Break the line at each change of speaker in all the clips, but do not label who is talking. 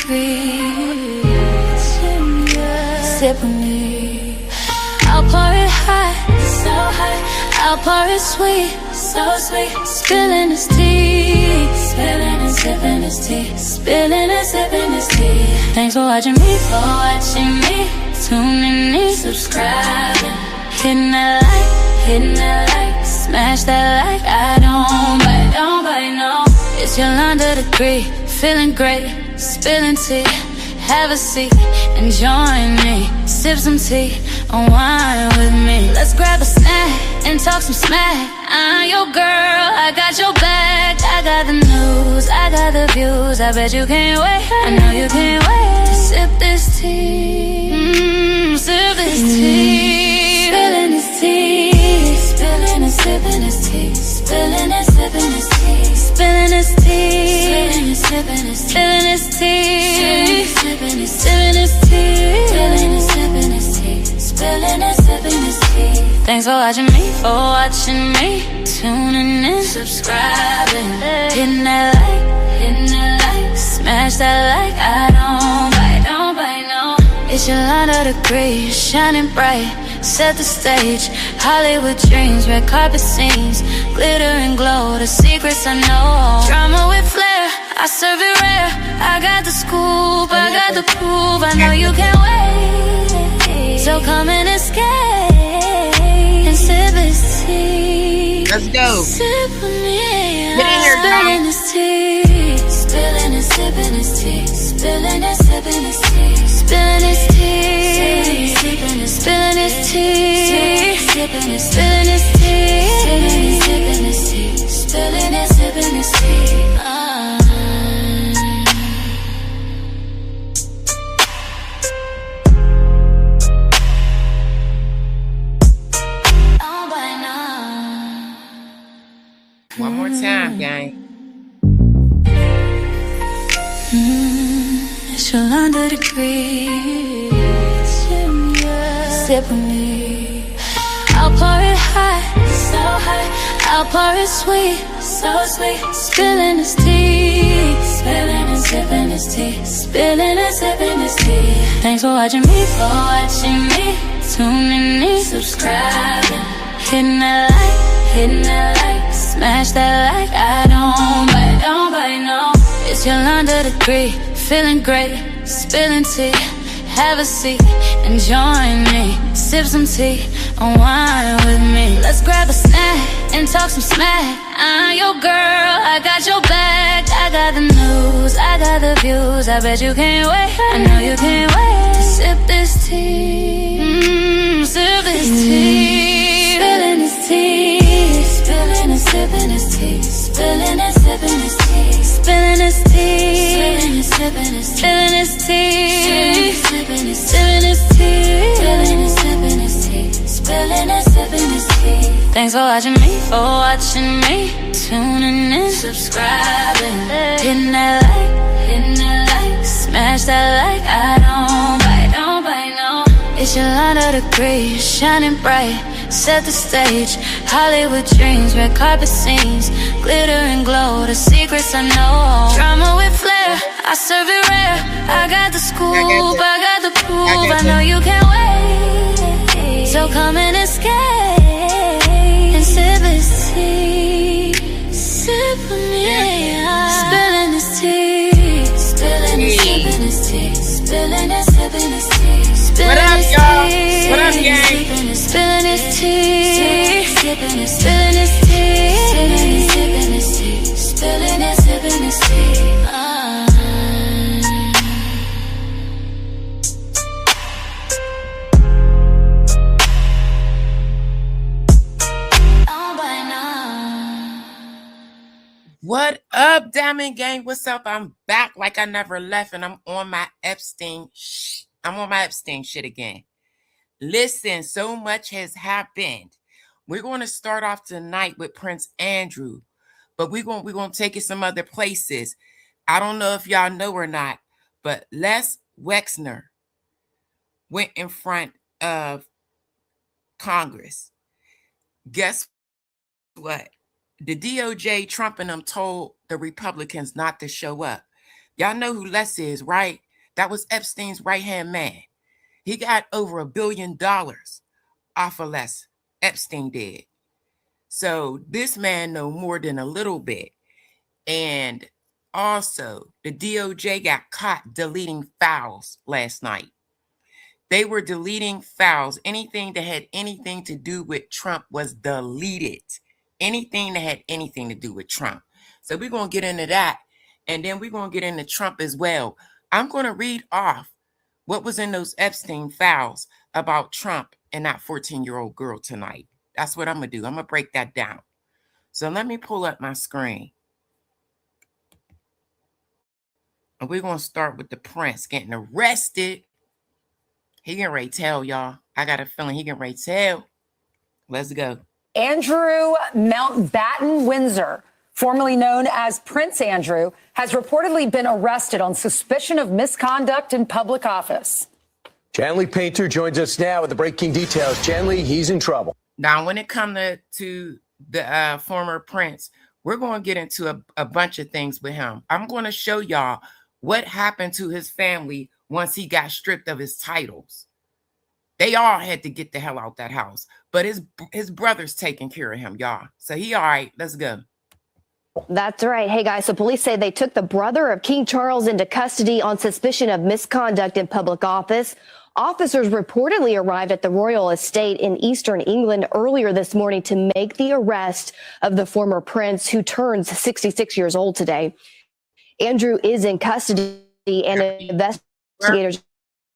degree. Sip with me. I'll pour it hot, so hot. I'll pour it sweet, so sweet. Spilling his tea, spilling and sipping his tea, spilling and sipping his tea. Thanks for watching me, tuning in, subscribing, hitting that like, smash that like. I don't bite, no. It's Yolanda degree, feeling great, spilling tea. Have a seat and join me. Sip some tea, unwind with me. Let's grab a snack and talk some smack. I'm your girl, I got your back. I got the news, I got the views. I bet you can't wait, I know you can't wait to sip this tea. Sip this tea. Spilling this tea. Spilling and sipping this tea. Spilling and sipping this tea. Spilling this tea. Spilling and sipping this tea. Spilling this tea. Spilling and sipping this tea. Spilling and sipping this tea. Spilling and sipping this tea. Thanks for watching me, tuning in, subscribing, hitting that like, smash that like. I don't bite, no. It's Yolanda degree, shining bright, set the stage. Hollywood dreams, red carpet scenes, glitter and glow, the secrets I know. Drama with flair, I serve it rare. I got the scoop, I got the proof. I know you can't wait, so come and escape and sip this tea.
Let's go.
Sip with me.
Get in here,
spilling this tea, spilling and sipping this tea, spilling and sipping this tea, spilling this tea, spilling this tea, spilling this tea, spilling this tea, spilling this tea, spilling and sipping this tea.
One more time, gang.
It's Yolanda degree. Sip with me. I'll pour it hot, so hot. I'll pour it sweet, so sweet. Spilling this tea, spilling and sipping this tea, spilling and sipping this tea. Thanks for watching me, tuning in, subscribing, hitting that like, smash that like. I don't bite, no. It's Yolanda degree, feeling great, spilling tea. Have a seat and join me. Sip some tea, unwind with me. Let's grab a snack and talk some smack. I'm your girl, I got your back. I got the news, I got the views. I bet you can't wait, I know you can't wait to sip this tea. Sip this tea. Spilling this tea. Spilling and sipping this tea. Spilling and sipping this tea. Spilling this tea. Spilling and sipping this tea. Spilling this tea. Spilling and sipping this tea. Spilling and sipping this tea. Spilling and sipping this tea. Thanks for watching me, tuning in, subscribing, hitting that like, smash that like. I don't bite, no. It's Yolanda degree, shining bright, set the stage. Hollywood dreams, red carpet scenes, glitter and glow, the secrets I know. Drama with flair, I serve it rare. I got the scoop, I got the proof. I know you can't wait, so come and escape and sip this tea. Sip with me. Spilling this tea, spilling and sipping this tea, spilling and sipping this tea.
What up, y'all? What up, gang?
Spilling this tea, spilling this tea, spilling this tea, spilling and sipping this tea.
What up, Diamond Gang? What's up? I'm back like I never left, and I'm on my Epstein. I'm on my Epstein shit again. Listen, so much has happened. We're going to start off tonight with Prince Andrew, but we're going to take it some other places. I don't know if y'all know or not, but Les Wexner went in front of Congress. Guess what? The DOJ, Trump and them told the Republicans not to show up. Y'all know who Les is, right? That was Epstein's right-hand man. He got over $1 billion off of Les. Epstein did. So this man know more than a little bit. And also, the DOJ got caught deleting files last night. They were deleting files. Anything that had anything to do with Trump was deleted. Anything that had anything to do with Trump. So we're going to get into that. And then we're going to get into Trump as well. I'm going to read off what was in those Epstein files about Trump and that 14-year-old girl tonight. That's what I'm going to do. I'm going to break that down. So let me pull up my screen. And we're going to start with the prince getting arrested. He getting ready to tell, y'all. I got a feeling he getting ready to tell. Let's go.
Andrew Mountbatten Windsor, formerly known as Prince Andrew, has reportedly been arrested on suspicion of misconduct in public office.
Janley Painter joins us now with the breaking details. Janley, he's in trouble.
Now, when it comes to the former prince, we're going to get into a bunch of things with him. I'm going to show y'all what happened to his family once he got stripped of his titles. They all had to get the hell out that house. But his brother's taking care of him, y'all. So he all right. Let's go.
That's right. Hey, guys, so police say they took the brother of King Charles into custody on suspicion of misconduct in public office. Officers reportedly arrived at the royal estate in eastern England earlier this morning to make the arrest of the former prince, who turns 66 years old today. Andrew is in custody, and investigators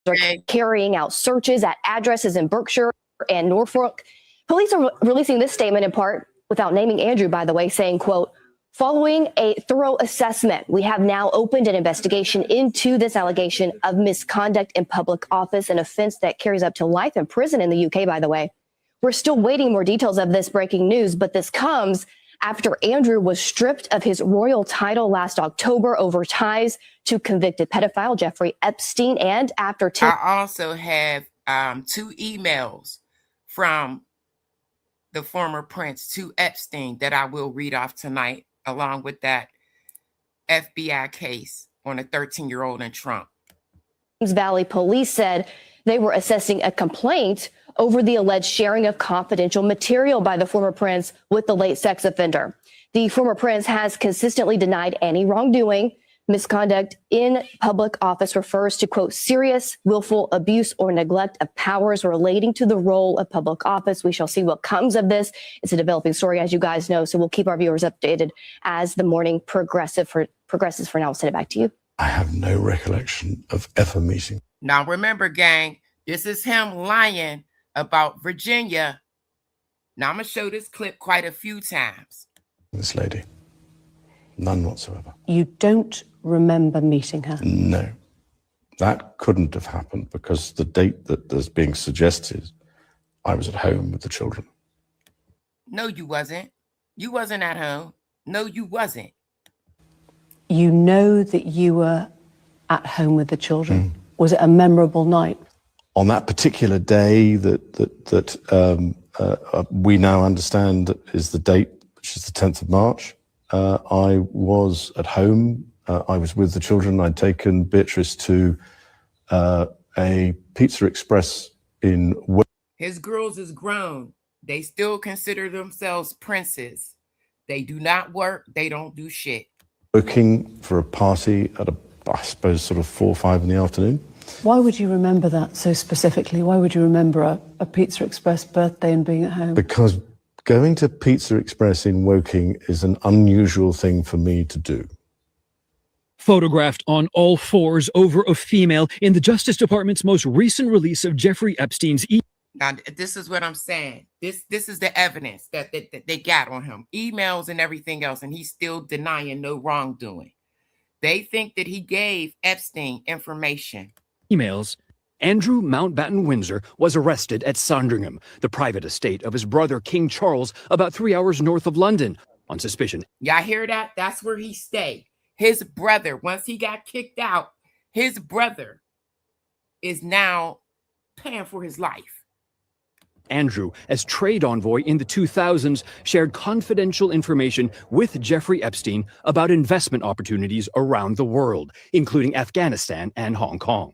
are carrying out searches at addresses in Berkshire and Norfolk. Police are releasing this statement in part, without naming Andrew, by the way, saying, quote, following a thorough assessment, we have now opened an investigation into this allegation of misconduct in public office, an offense that carries up to life in prison in the UK, by the way. We're still waiting more details of this breaking news, but this comes after Andrew was stripped of his royal title last October over ties to convicted pedophile Jeffrey Epstein, and after
I also have 2 emails from the former prince to Epstein that I will read off tonight, along with that FBI case on a 13-year-old and Trump.
Valley police said they were assessing a complaint over the alleged sharing of confidential material by the former prince with the late sex offender. The former prince has consistently denied any wrongdoing. Misconduct in public office refers to, quote, serious, willful abuse or neglect of powers relating to the role of public office. We shall see what comes of this. It's a developing story, as you guys know, so we'll keep our viewers updated as the morning progresses. For now, I'll send it back to you.
I have no recollection of ever meeting.
Now, remember, gang, this is him lying about Virginia. Now, I'm going to show this clip quite a few times.
This lady. None whatsoever.
You don't remember meeting her?
No. That couldn't have happened because the date that is being suggested, I was at home with the children.
No, you wasn't. You wasn't at home. No, you wasn't.
You know that you were at home with the children. Was it a memorable night?
On that particular day that we now understand is the date, which is the 10th of March, I was at home. I was with the children. I'd taken Beatrice to a Pizza Express in...
His girls is grown. They still consider themselves princes. They do not work. They don't do shit.
Working for a party at I suppose, sort of 4 or 5 in the afternoon.
Why would you remember that so specifically? Why would you remember a Pizza Express birthday and being at home?
Because going to Pizza Express in Woking is an unusual thing for me to do.
Photographed on all fours over a female in the Justice Department's most recent release of Jeffrey Epstein's
Now, this is what I'm saying. This is the evidence that they got on him. Emails and everything else, and he's still denying no wrongdoing. They think that he gave Epstein information.
Emails. Andrew Mountbatten Windsor was arrested at Sandringham, the private estate of his brother King Charles, about 3 hours north of London, on suspicion.
Y'all hear that? That's where he stayed. His brother, once he got kicked out, his brother is now paying for his life.
Andrew, as trade envoy in the 2000s, shared confidential information with Jeffrey Epstein about investment opportunities around the world, including Afghanistan and Hong Kong.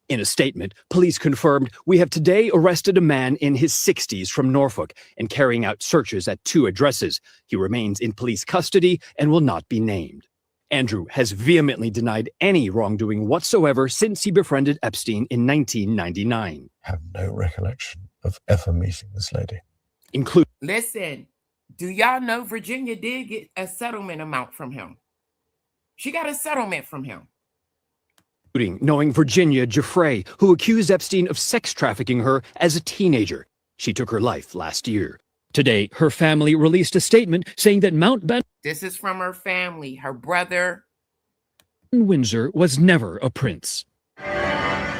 In a statement, police confirmed, "We have today arrested a man in his 60s from Norfolk and carrying out searches at 2 addresses. He remains in police custody and will not be named." Andrew has vehemently denied any wrongdoing whatsoever since he befriended Epstein in 1999.
I have no recollection of ever meeting this lady.
Listen, do y'all know Virginia did get a settlement amount from him? She got a settlement from him.
Including knowing Virginia Giuffre, who accused Epstein of sex trafficking her as a teenager. She took her life last year. Today, her family released a statement saying that Mountbatten
This is from her family, her brother.
Windsor was never a prince.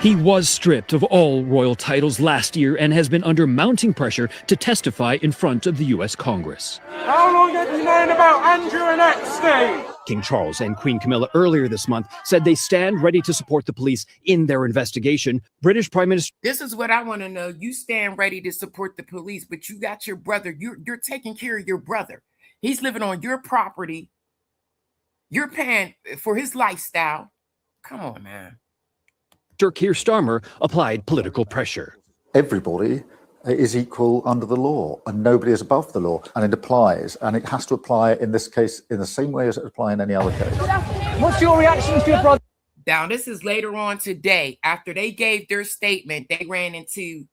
He was stripped of all royal titles last year and has been under mounting pressure to testify in front of the U.S. Congress.
How long have you known about Andrew and Epstein?
King Charles and Queen Camilla earlier this month said they stand ready to support the police in their investigation. British Prime Minister...
This is what I want to know. You stand ready to support the police, but you got your brother. You're taking care of your brother. He's living on your property. You're paying for his lifestyle. Come on, man.
Keir Starmer applied political pressure.
Everybody is equal under the law and nobody is above the law, and it applies, and it has to apply in this case in the same way as it applies in any other case.
What's your reaction to your brother?
Now, this is later on today. After they gave their statement, they ran into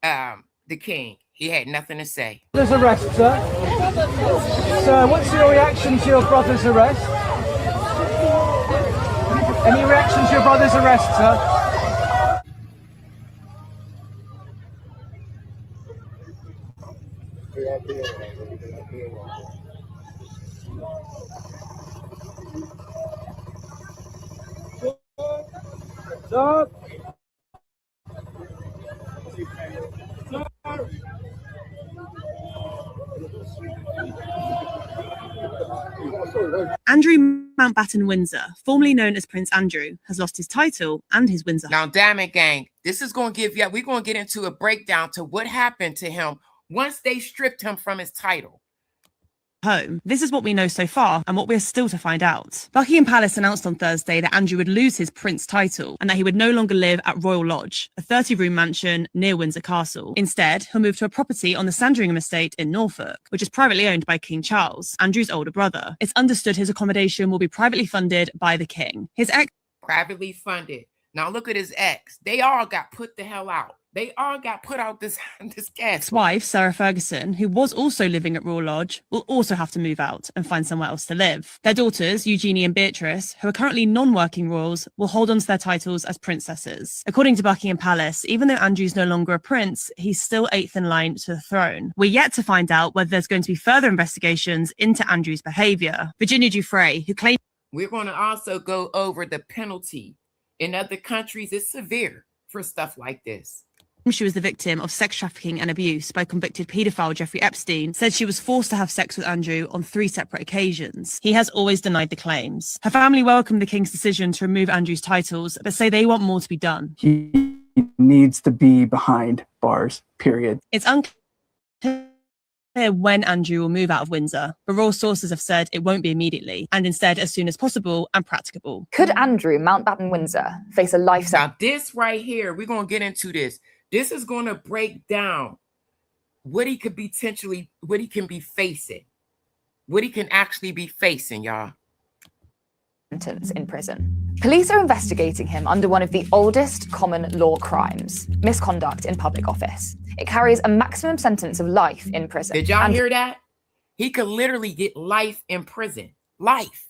the king. He had nothing to say.
Brother's arrest, sir. Sir, what's your reaction to your brother's arrest? Any reaction to your brother's arrest, sir? Stop.
Andrew Mountbatten Windsor, formerly known as Prince Andrew, has lost his title and his Windsor.
Now, damn it, gang. This is going to give you, we're going to get into a breakdown to what happened to him once they stripped him from his title.
Home. This is what we know so far and what we're still to find out. Buckingham Palace announced on Thursday that Andrew would lose his prince title and that he would no longer live at Royal Lodge, a 30-room mansion near Windsor Castle. Instead, he'll move to a property on the Sandringham estate in Norfolk, which is privately owned by King Charles, Andrew's older brother. It's understood his accommodation will be privately funded by the king. His ex...
Privately funded. Now look at his ex. They all got put the hell out. They all got put out this gas.
Wife, Sarah Ferguson, who was also living at Royal Lodge, will also have to move out and find somewhere else to live. Their daughters, Eugenie and Beatrice, who are currently non-working royals, will hold on to their titles as princesses. According to Buckingham Palace, even though Andrew's no longer a prince, he's still 8th in line to the throne. We're yet to find out whether there's going to be further investigations into Andrew's behaviour. Virginia Giuffre, who claimed...
We're going to also go over the penalty. In other countries, it's severe for stuff like this.
She was the victim of sex trafficking and abuse by convicted paedophile Jeffrey Epstein, said she was forced to have sex with Andrew on 3 separate occasions. He has always denied the claims. Her family welcomed the king's decision to remove Andrew's titles, but say they want more to be done.
He needs to be behind bars, period.
It's unclear when Andrew will move out of Windsor, but royal sources have said it won't be immediately, and instead as soon as possible and practicable.
Could Andrew Mountbatten Windsor face a life sentence?
Now this right here, we're going to get into this. This is going to break down what he could potentially, what he can be facing, what he can actually be facing, y'all.
In prison. Police are investigating him under one of the oldest common law crimes, misconduct in public office. It carries a maximum sentence of life in prison.
Did y'all hear that? He could literally get life in prison. Life.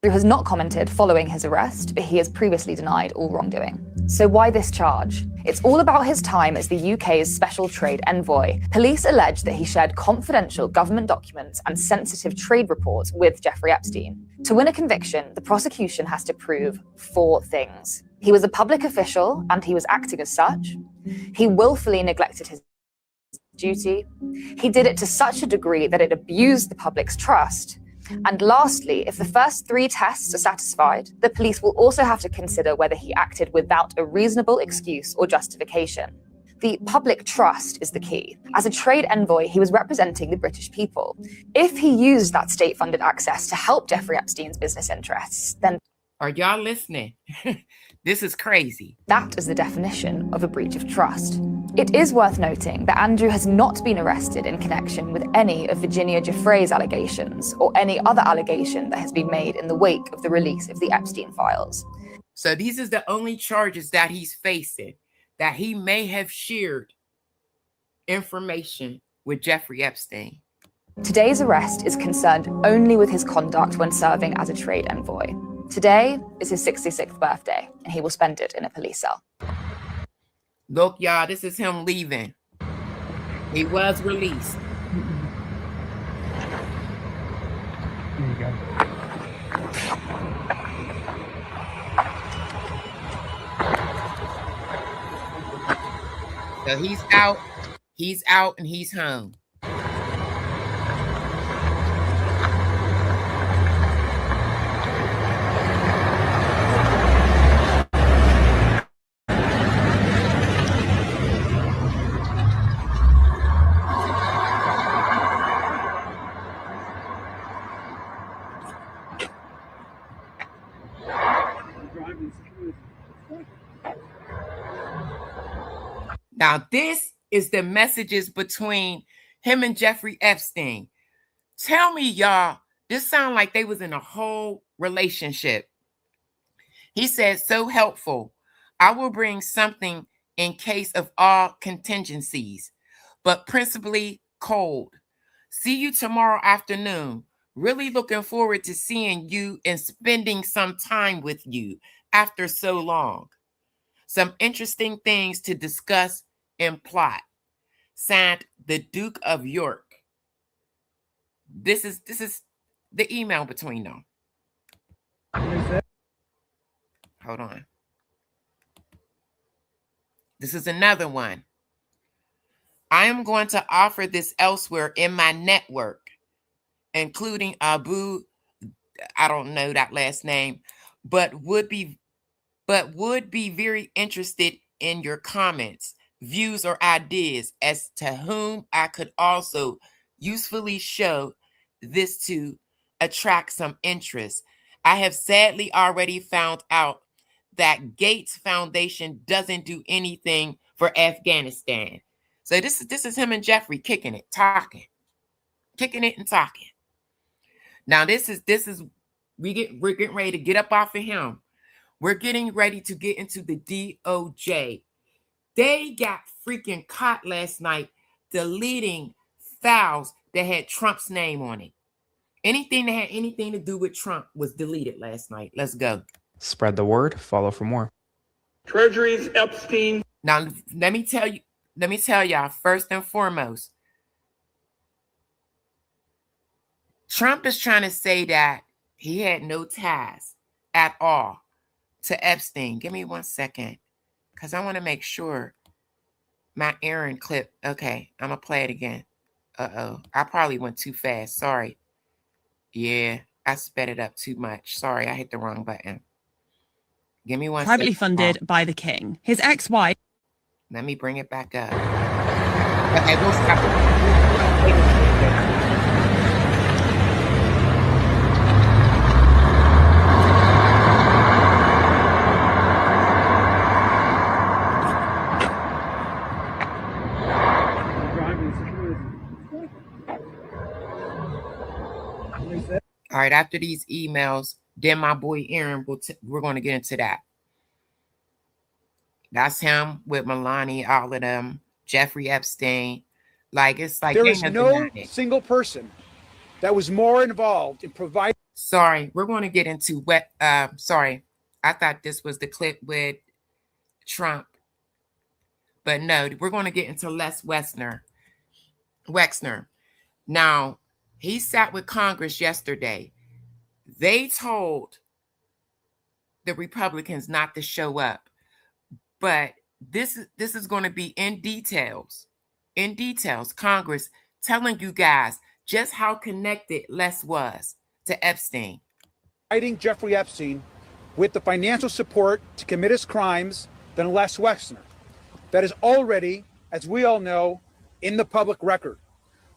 Andrew has not commented following his arrest, but he has previously denied all wrongdoing. So why this charge? It's all about his time as the UK's special trade envoy. Police allege that he shared confidential government documents and sensitive trade reports with Jeffrey Epstein. To win a conviction, the prosecution has to prove 4 things. He was a public official and he was acting as such. He willfully neglected his duty. He did it to such a degree that it abused the public's trust. And lastly, if the first 3 tests are satisfied, the police will also have to consider whether he acted without a reasonable excuse or justification. The public trust is the key. As a trade envoy, he was representing the British people. If he used that state-funded access to help Jeffrey Epstein's business interests, then...
Are y'all listening? This is crazy.
That is the definition of a breach of trust. It is worth noting that Andrew has not been arrested in connection with any of Virginia Giuffre's allegations or any other allegation that has been made in the wake of the release of the Epstein files.
So these are the only charges that he's facing, that he may have shared information with Jeffrey Epstein.
Today's arrest is concerned only with his conduct when serving as a trade envoy. Today is his 66th birthday, and he will spend it in a police cell.
Look, y'all, this is him leaving. He was released.
There you go.
So he's out, and he's home. Now, this is the messages between him and Jeffrey Epstein. Tell me, y'all, this sound like they was in a whole relationship. He said, so helpful. I will bring something in case of all contingencies, but principally cold. See you tomorrow afternoon. Really looking forward to seeing you and spending some time with you after so long. Some interesting things to discuss and plot. Signed, the Duke of York. This is the email between them. Hold on. This is another one. I am going to offer this elsewhere in my network, including Abu, I don't know that last name, but would be very interested in your comments, views, or ideas as to whom I could also usefully show this to attract some interest. I have sadly already found out that Gates Foundation doesn't do anything for Afghanistan. So this is him and Jeffrey kicking it, talking, kicking it and talking. Now we're getting ready to get up off of him. We're getting ready to get into the DOJ. They got freaking caught last night deleting files that had Trump's name on it. Anything that had anything to do with Trump was deleted last night. Let's go.
Spread the word. Follow for more.
Treasury's Epstein.
Now, let me tell y'all, first and foremost, Trump is trying to say that he had no ties at all to Epstein. Give me 1 second, because I want to make sure my Aaron clip. Okay, I'm going to play it again. Uh-oh, I probably went too fast. Sorry. Yeah, I sped it up too much. Sorry, I hit the wrong button. Give me 1 second.
Privately funded by the king. His ex-wife.
Let me bring it back up. Okay, we'll stop. All right, after these emails, then my boy Aaron, we're going to get into that. That's him with Melania, all of them, Jeffrey Epstein. It's like
there is no single person that was more involved in providing.
Sorry, we're going to get into sorry, I thought this was the clip with Trump, but no, we're going to get into Les Wexner. Now, he sat with Congress yesterday. They told the Republicans not to show up. But this is going to be in details, Congress telling you guys just how connected Les was to Epstein.
Providing Jeffrey Epstein with the financial support to commit his crimes than Les Wexner. That is already as we all know, in the public record.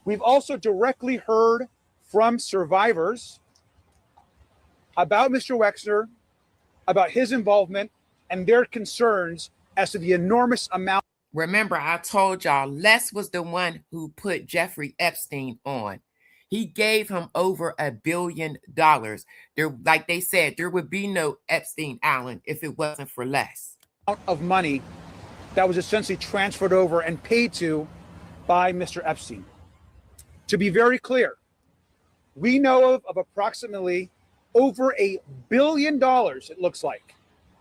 We've also directly heard from survivors about Mr. Wexner, about his involvement, and their concerns as to the enormous amount.
Remember, I told y'all Les was the one who put Jeffrey Epstein on. He gave him over $1 billion. There, like they said, there would be no Epstein Island if it wasn't for Les.
Of money that was essentially transferred over and paid to by Mr. Epstein. To be very clear, we know of approximately over $1 billion, it looks like.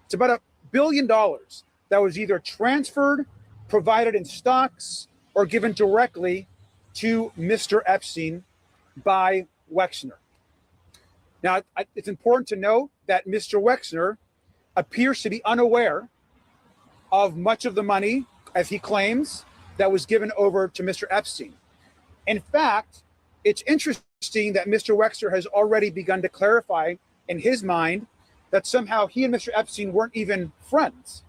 It's about $1 billion that was either transferred, provided in stocks, or given directly to Mr. Epstein by Wexner. Now, it's important to note that Mr. Wexner appears to be unaware of much of the money, as he claims, that was given over to Mr. Epstein. In fact, it's interesting that Mr. Wexner has already begun to clarify in his mind that somehow he and Mr. Epstein weren't even friends.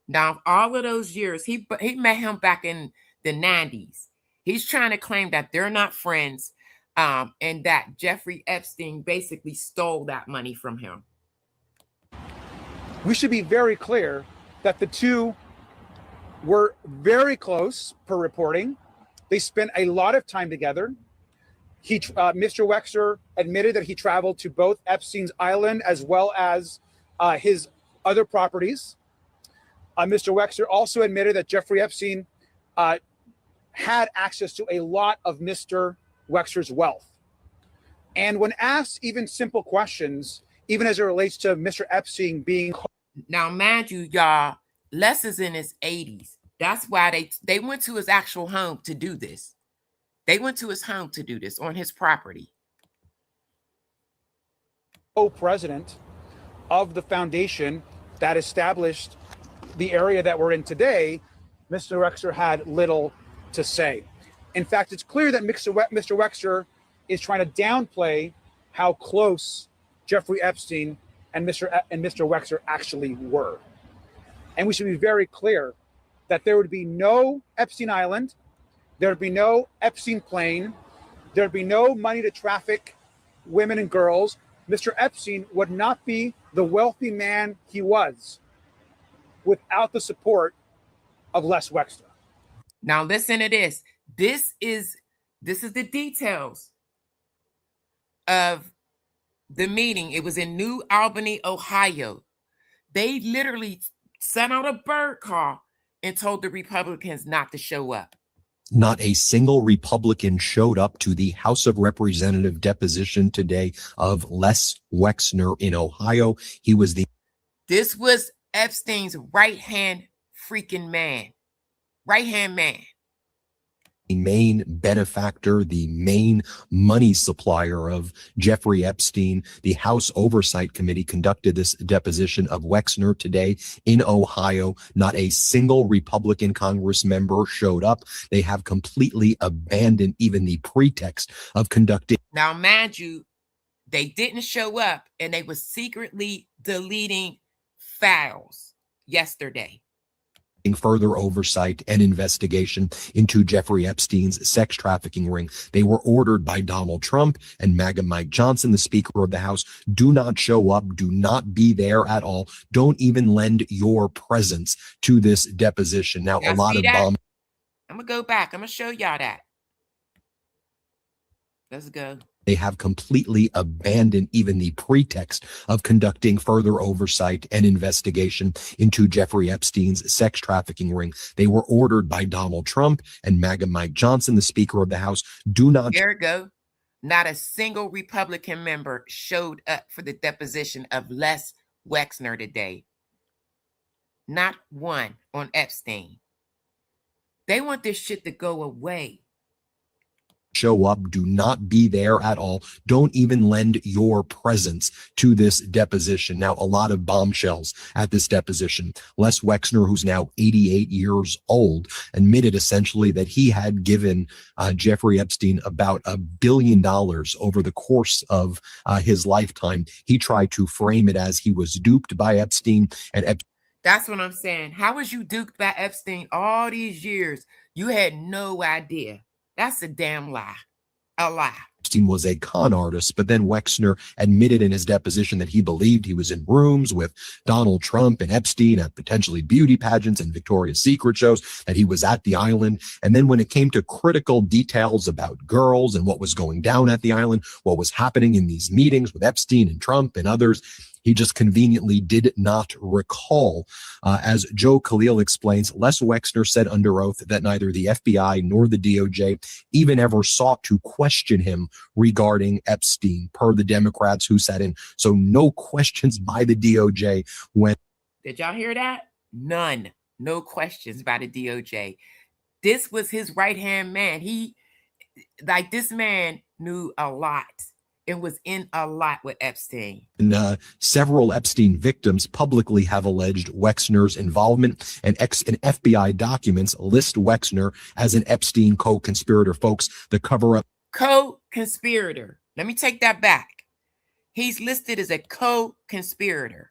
Now, all of those years, he met him back in the 90s. He's trying to claim that they're not friends, and that Jeffrey Epstein basically stole that money from him.
We should be very clear that the two were very close per reporting. They spent a lot of time together. Mr. Wexner admitted that he traveled to both Epstein's Island as well as his other properties. Mr. Wexner also admitted that Jeffrey Epstein had access to a lot of Mr. Wexner's wealth. And when asked even simple questions, even as it relates to Mr. Epstein being...
Now, mind you, y'all, Les is in his 80s. That's why they went to his actual home to do this. They went to his home to do this on his property.
Co-president of the foundation that established the area that we're in today, Mr. Wexner had little to say. In fact, it's clear that Mr. Wexner is trying to downplay how close Jeffrey Epstein and Mr. Wexner actually were. And we should be very clear that there would be no Epstein Island, there would be no Epstein plane, there would be no money to traffic women and girls. Mr. Epstein would not be the wealthy man he was without the support of Les Wexner.
Now listen to this. This is the details of the meeting. It was in New Albany, Ohio. They literally sent out a bird call and told the Republicans not to show up.
Not a single Republican showed up to the House of Representatives deposition today of Les Wexner in Ohio.
This was Epstein's right-hand freaking man. Right-hand man.
The main benefactor, the main money supplier of Jeffrey Epstein. The House Oversight Committee conducted this deposition of Wexner today in Ohio. Not a single Republican Congress member showed up. They have completely abandoned even the pretext of conducting.
Now, mind you, they didn't show up, and they were secretly deleting files yesterday.
Further oversight and investigation into Jeffrey Epstein's sex trafficking ring. They were ordered by Donald Trump and MAGA Mike Johnson, the Speaker of the House. Do not show up. Do not be there at all. Don't even lend your presence to this deposition. Now, a lot of
I'm going to go back. I'm going to show y'all that. Let's go.
They have completely abandoned even the pretext of conducting further oversight and investigation into Jeffrey Epstein's sex trafficking ring. They were ordered by Donald Trump and MAGA Mike Johnson, the Speaker of the House. Do not.
There we go. Not a single Republican member showed up for the deposition of Les Wexner today. Not one on Epstein. They want this shit to go away.
Show up. Do not be there at all. Don't even lend your presence to this deposition. Now, a lot of bombshells at this deposition. Les Wexner, who's now 88 years old, admitted essentially that he had given Jeffrey Epstein about $1 billion over the course of his lifetime. He tried to frame it as he was duped by Epstein, and
That's what I'm saying. How was you duped by Epstein all these years? You had no idea. That's a damn lie. A lie.
Epstein was a con artist, but then Wexner admitted in his deposition that he believed he was in rooms with Donald Trump and Epstein at potentially beauty pageants and Victoria's Secret shows, that he was at the island. And then when it came to critical details about girls and what was going down at the island, what was happening in these meetings with Epstein and Trump and others, he just conveniently did not recall. As Joe Khalil explains, Les Wexner said under oath that neither the FBI nor the DOJ even ever sought to question him regarding Epstein, per the Democrats who sat in. So no questions by the DOJ when.
Did y'all hear that? None. No questions by the DOJ. This was his right-hand man. This man knew a lot. It was in a lot with Epstein.
And, several Epstein victims publicly have alleged Wexner's involvement, and FBI documents list Wexner as an Epstein co-conspirator. Folks, the cover-up.
Co-conspirator. Let me take that back. He's listed as a co-conspirator.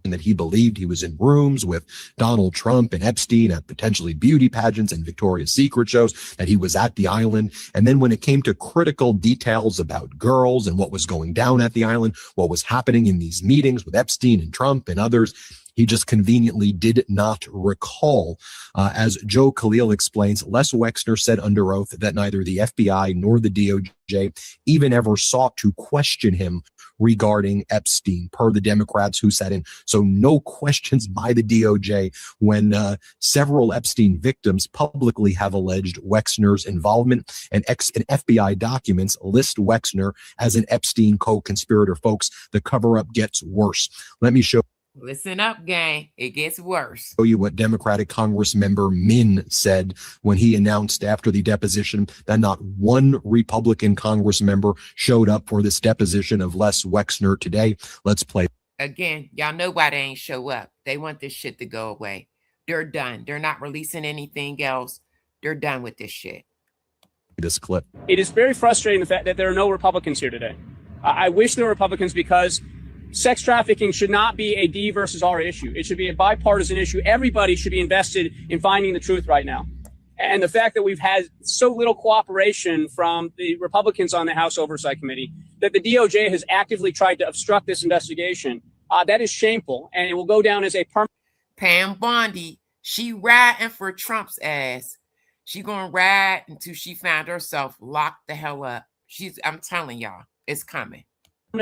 And that he believed he was in rooms with Donald Trump and Epstein at potentially beauty pageants and Victoria's Secret shows, that he was at the island. And then when it came to critical details about girls and what was going down at the island, what was happening in these meetings with Epstein and Trump and others, he just conveniently did not recall. As Joe Khalil explains, Les Wexner said under oath that neither the FBI nor the DOJ even ever sought to question him regarding Epstein, per the Democrats who sat in. So no questions by the DOJ when several Epstein victims publicly have alleged Wexner's involvement, and FBI documents list Wexner as an Epstein co-conspirator. Folks, the cover-up gets worse. Let me show.
Listen up, gang. It gets worse.
Show you what Democratic Congress member Min said when he announced after the deposition that not one Republican Congress member showed up for this deposition of Les Wexner today. Let's play.
Again, y'all know why they ain't show up. They want this shit to go away. They're done. They're not releasing anything else. They're done with this shit.
This clip.
It is very frustrating the fact that there are no Republicans here today. I wish there were Republicans, because sex trafficking should not be a D versus R issue. It should be a bipartisan issue. Everybody should be invested in finding the truth right now. And the fact that we've had so little cooperation from the Republicans on the House Oversight Committee, that the DOJ has actively tried to obstruct this investigation, that is shameful, and it will go down as a permanent.
Pam Bondi, she riding for Trump's ass. She gonna ride until she found herself locked the hell up. I'm telling y'all, it's coming.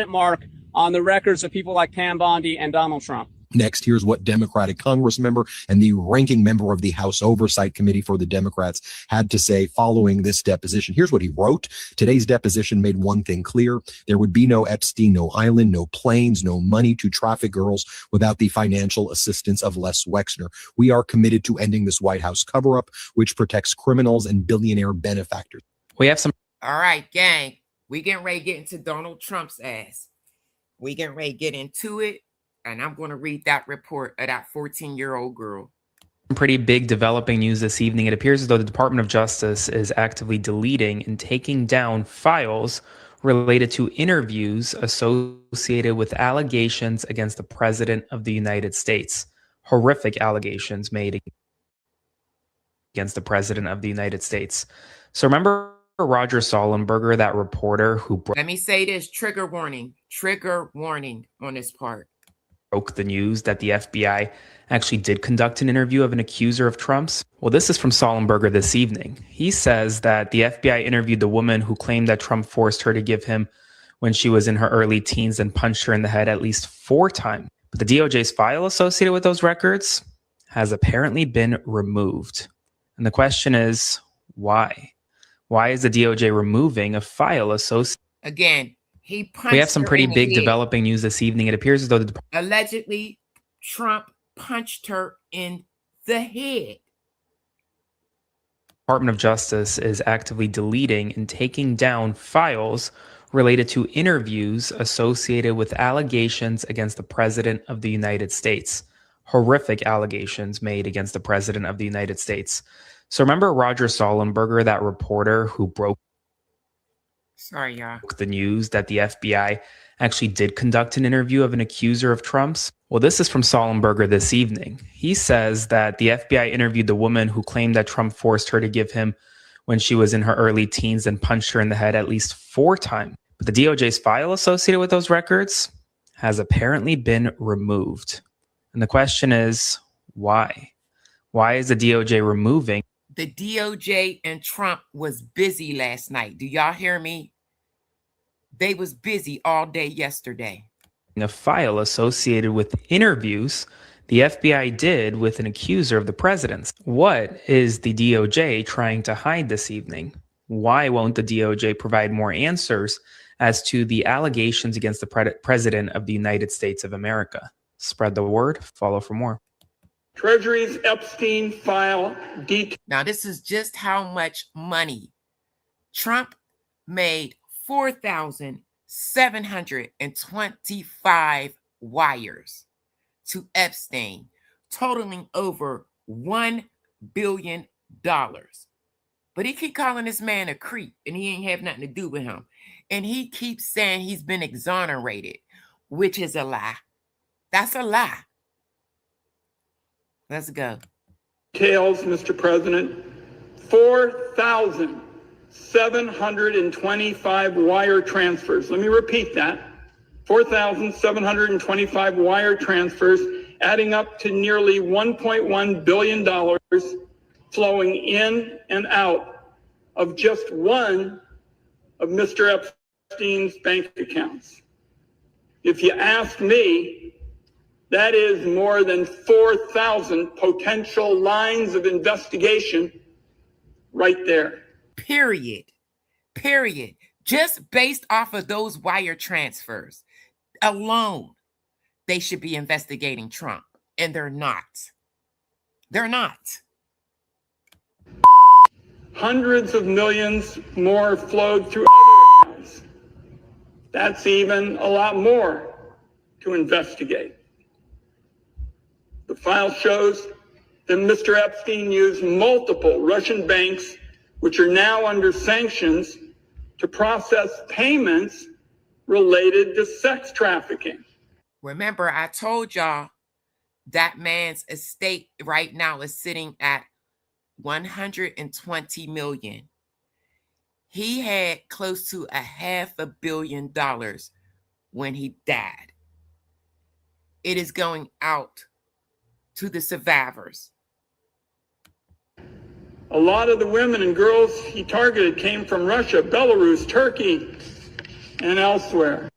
Mark on the records of people like Pam Bondi and Donald Trump.
Next, here's what Democratic Congress member and the ranking member of the House Oversight Committee for the Democrats had to say following this deposition. Here's what he wrote. Today's deposition made one thing clear. There would be no Epstein, no island, no planes, no money to traffic girls without the financial assistance of Les Wexner. We are committed to ending this White House cover-up, which protects criminals and billionaire benefactors.
We have some.
All right, gang. We getting ready to get into Donald Trump's ass. We getting ready to get into it. And I'm going to read that report of that 14-year-old girl.
Pretty big developing news this evening. It appears as though the Department of Justice is actively deleting and taking down files related to interviews associated with allegations against the President of the United States. Horrific allegations made against the President of the United States. So remember Roger Sollenberger, that reporter who
Let me say this, trigger warning on this part.
Broke the news that the FBI actually did conduct an interview of an accuser of Trump's. Well, this is from Sollenberger this evening. He says that the FBI interviewed the woman who claimed that Trump forced her to give him when she was in her early teens and punched her in the head at least 4 times. But the DOJ's file associated with those records has apparently been removed. And the question is, why? Why is the DOJ removing a file associated?
Again, he punched
We have some
her
pretty
in the
big
head.
developing news this evening. It appears as though the
Allegedly, Trump punched her in the head.
Department of Justice is actively deleting and taking down files related to interviews associated with allegations against the President of the United States. Horrific allegations made against the President of the United States. So remember Roger Sollenberger, that reporter who broke
Sorry, y'all.
The news that the FBI actually did conduct an interview of an accuser of Trump's. Well, this is from Sullenberger this evening. He says that the FBI interviewed the woman who claimed that Trump forced her to give him when she was in her early teens and punched her in the head at least 4 times. But the DOJ's file associated with those records has apparently been removed. And the question is, why? Why is the DOJ removing?
The DOJ and Trump was busy last night. Do y'all hear me? They was busy all day yesterday.
A file associated with interviews the FBI did with an accuser of the president. What is the DOJ trying to hide this evening? Why won't the DOJ provide more answers as to the allegations against the president of the United States of America? Spread the word. Follow for more.
Treasury's Epstein file details.
Now, this is just how much money Trump made. 4,725 wires to Epstein, totaling over $1 billion. But he keep calling this man a creep, and he ain't have nothing to do with him. And he keeps saying he's been exonerated, which is a lie. That's a lie. Let's go.
Details, Mr. President, 4,725 wire transfers. Let me repeat that. 4,725 wire transfers, adding up to nearly $1.1 billion flowing in and out of just one of Mr. Epstein's bank accounts. If you ask me, that is more than 4,000 potential lines of investigation right there.
Period. Period. Just based off of those wire transfers alone, they should be investigating Trump. And they're not. They're not.
Hundreds of millions more flowed through other accounts. That's even a lot more to investigate. The file shows that Mr. Epstein used multiple Russian banks, which are now under sanctions, to process payments related to sex trafficking.
Remember, I told y'all that man's estate right now is sitting at $120 million. He had close to $500 million when he died. It is going out to the survivors.
A lot of the women and girls he targeted came from Russia, Belarus, Turkey, and elsewhere.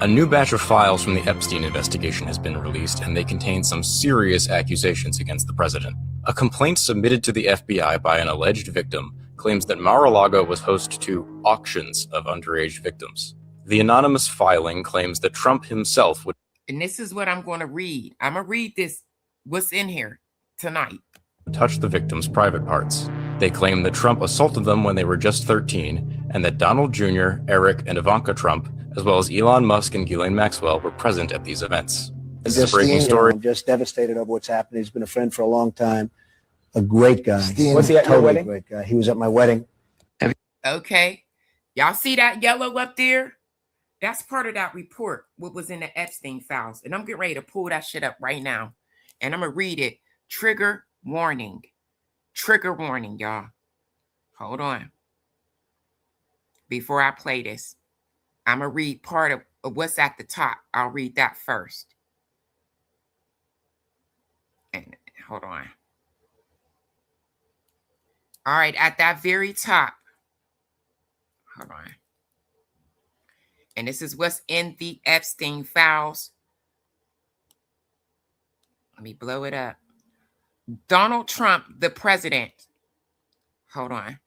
A new batch of files from the Epstein investigation has been released, and they contain some serious accusations against the president. A complaint submitted to the FBI by an alleged victim claims that Mar-a-Lago was host to auctions of underage victims. The anonymous filing claims that Trump himself would...
And this is what I'm going to read. I'm going to read this, what's in here tonight.
touch the victims' private parts. They claim that Trump assaulted them when they were just 13, and that Donald Jr., Eric, and Ivanka Trump, as well as Elon Musk and Ghislaine Maxwell, were present at these events. This is a breaking story.
I'm just devastated over what's happened. He's been a friend for a long time. A great guy.
Was he at your wedding?
Great guy. He was at my wedding.
Okay. Y'all see that yellow up there? That's part of that report, what was in the Epstein files. And I'm getting ready to pull that shit up right now. And I'm going to read it. Trigger warning. Trigger warning, y'all. Hold on. Before I play this, I'm going to read part of what's at the top. I'll read that first. And hold on. All right, at that very top. Hold on. And this is what's in the Epstein files. Let me blow it up. Donald Trump, the president. Hold on.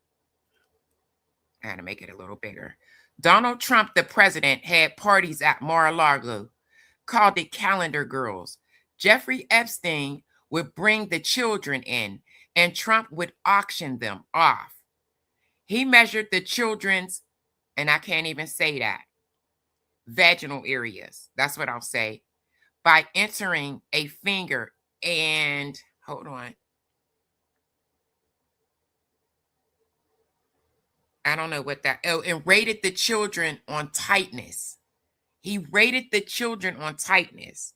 I had to make it a little bigger. Donald Trump, the president, had parties at Mar-a-Lago, called it Calendar Girls. Jeffrey Epstein would bring the children in, and Trump would auction them off. He measured the children's, and I can't even say that, vaginal areas. That's what I'll say. By entering a finger and, hold on. I don't know what that. Oh, and rated the children on tightness. He rated the children on tightness.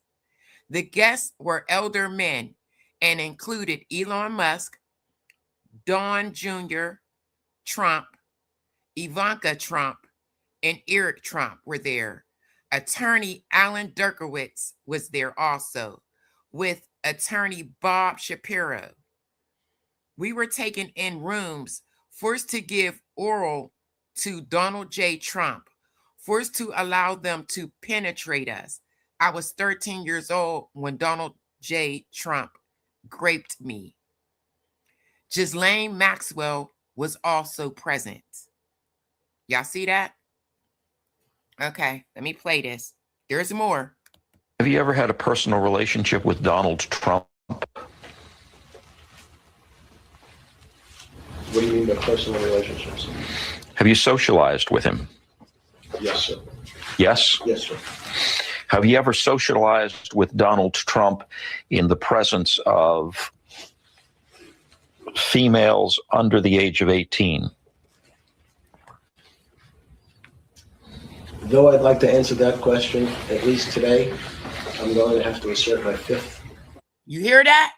The guests were elder men and included Elon Musk, Don Jr. Trump, Ivanka Trump, and Eric Trump were there. Attorney Alan Dershowitz was there also, with attorney Bob Shapiro. We were taken in rooms, forced to give oral to Donald J. Trump, forced to allow them to penetrate us. I was 13 years old when Donald J. Trump raped me. Ghislaine Maxwell was also present. Y'all see that? Okay, let me play this. There's more.
Have you ever had a personal relationship with Donald Trump?
What do you mean by personal relationships?
Have you socialized with him?
Yes, sir.
Yes?
Yes, sir.
Have you ever socialized with Donald Trump in the presence of females under the age of 18?
Though I'd like to answer that question, at least today, I'm going to have to assert my Fifth,
You hear that?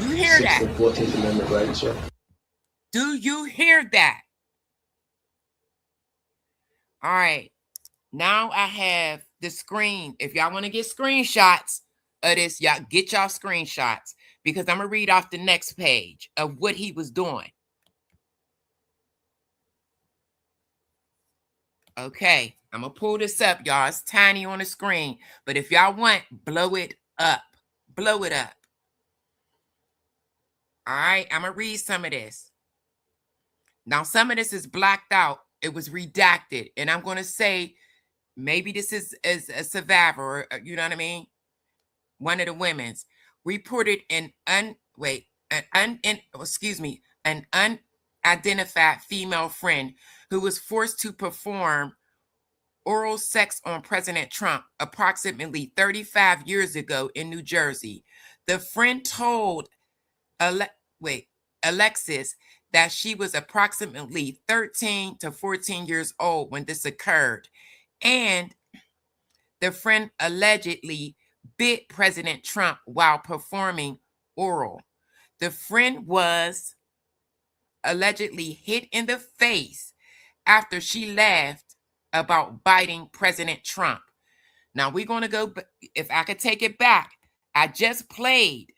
You hear
Sixth,
that?
and 14th Amendment rights, sir.
Do you hear that? All right. Now I have the screen. If y'all want to get screenshots of this, y'all get y'all screenshots, because I'm going to read off the next page of what he was doing. Okay. I'm going to pull this up, y'all. It's tiny on the screen. But if y'all want, blow it up. Blow it up. All right. I'm going to read some of this. Now, some of this is blacked out. It was redacted. And I'm going to say, maybe this is a survivor, or, you know what I mean? One of the women's reported an unidentified female friend who was forced to perform oral sex on President Trump approximately 35 years ago in New Jersey. The friend told Alexis that she was approximately 13 to 14 years old when this occurred. And the friend allegedly bit President Trump while performing oral. The friend was allegedly hit in the face after she laughed about biting President Trump. Now we're going to go, if I could take it back, I just played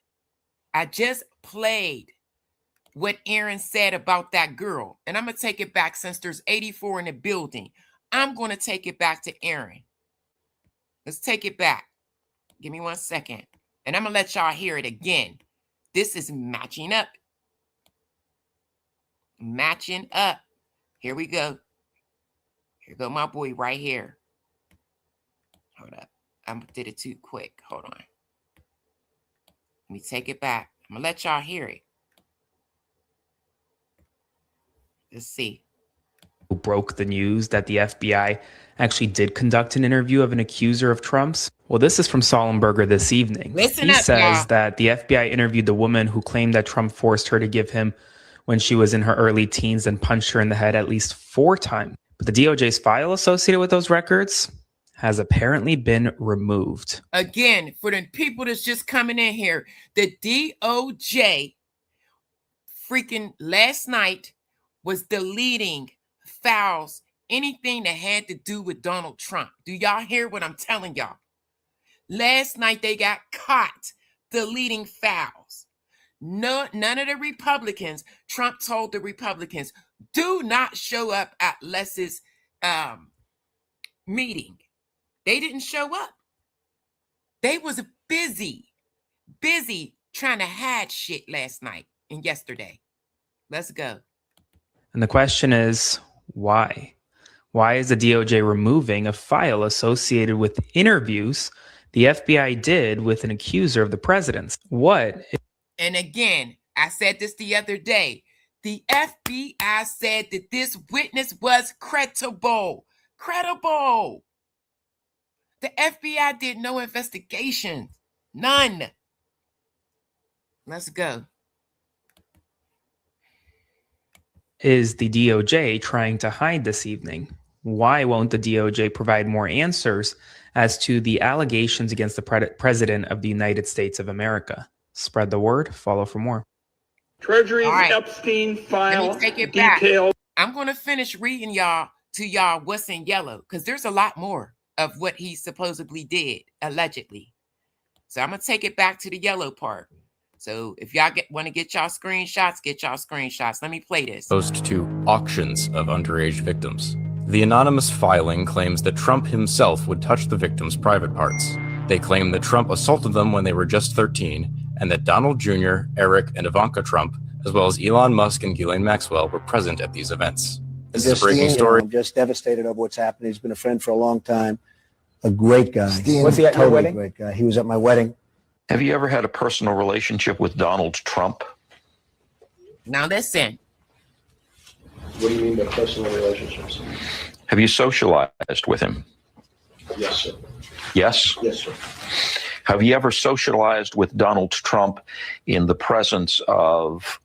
what Aaron said about that girl. And I'm going to take it back since there's 84 in the building. I'm going to take it back to Aaron. Let's take it back. Give me 1 second. And I'm going to let y'all hear it again. This is matching up. Matching up. Here we go. Here go my boy right here. Hold up. I did it too quick. Hold on. Let me take it back. I'm going to let y'all hear it. Let's see.
Who broke the news that the FBI actually did conduct an interview of an accuser of Trump's? Well, this is from Sullenberger this evening.
Listen
he
up,
says
y'all.
that the FBI interviewed the woman who claimed that Trump forced her to give him when she was in her early teens and punched her in the head at least 4 times. But the DOJ's file associated with those records has apparently been removed.
Again, for the people that's just coming in here, the DOJ freaking last night was deleting files, anything that had to do with Donald Trump. Do y'all hear what I'm telling y'all? Last night they got caught deleting files. No, none of the Republicans, Trump told the Republicans, do not show up at Les's meeting. They didn't show up. They was busy trying to hide shit last night and yesterday. Let's go.
And the question is, why? Why is the DOJ removing a file associated with interviews the FBI did with an accuser of the president? What?
And again, I said this the other day. The FBI said that this witness was credible. Credible. The FBI did no investigation. None. Let's go.
is the DOJ trying to hide this evening? Why won't the DOJ provide more answers as to the allegations against the President of the United States of America? Spread the word. Follow for more.
Treasury's
All right.
Epstein file
Let me take it
details.
back. I'm going to finish reading y'all what's in yellow, because there's a lot more of what he supposedly did, allegedly. So I'm going to take it back to the yellow part. So if y'all want to get y'all screenshots, get y'all screenshots. Let me play this.
Opposed to auctions of underage victims. The anonymous filing claims that Trump himself would touch the victims' private parts. They claim that Trump assaulted them when they were just 13, and that Donald Jr., Eric, and Ivanka Trump, as well as Elon Musk and Ghislaine Maxwell, were present at these events. This is a breaking story.
I'm just devastated over what's happened. He's been a friend for a long time. A great guy.
Was he at your wedding?
Great guy. He was at my wedding.
Have you ever had a personal relationship with Donald Trump?
Now listen.
What do you mean by personal relationships?
Have you socialized with him?
Yes, sir.
Yes?
Yes, sir.
Have you ever socialized with Donald Trump in the presence of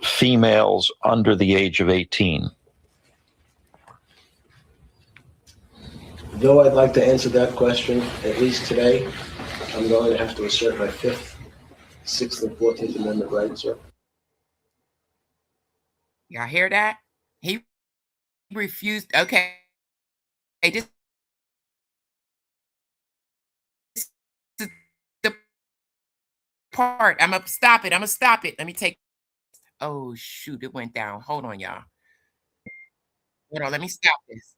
females under the age of 18?
Though I'd like to answer that question, at least today, I'm going to have to assert my 5th, 6th, and 14th Amendment rights, sir.
Y'all hear that? He refused. Okay. Hey, this is the part. I'm going to stop it. Let me take. Oh, shoot. It went down. Hold on, y'all. Hold on. Let me stop this.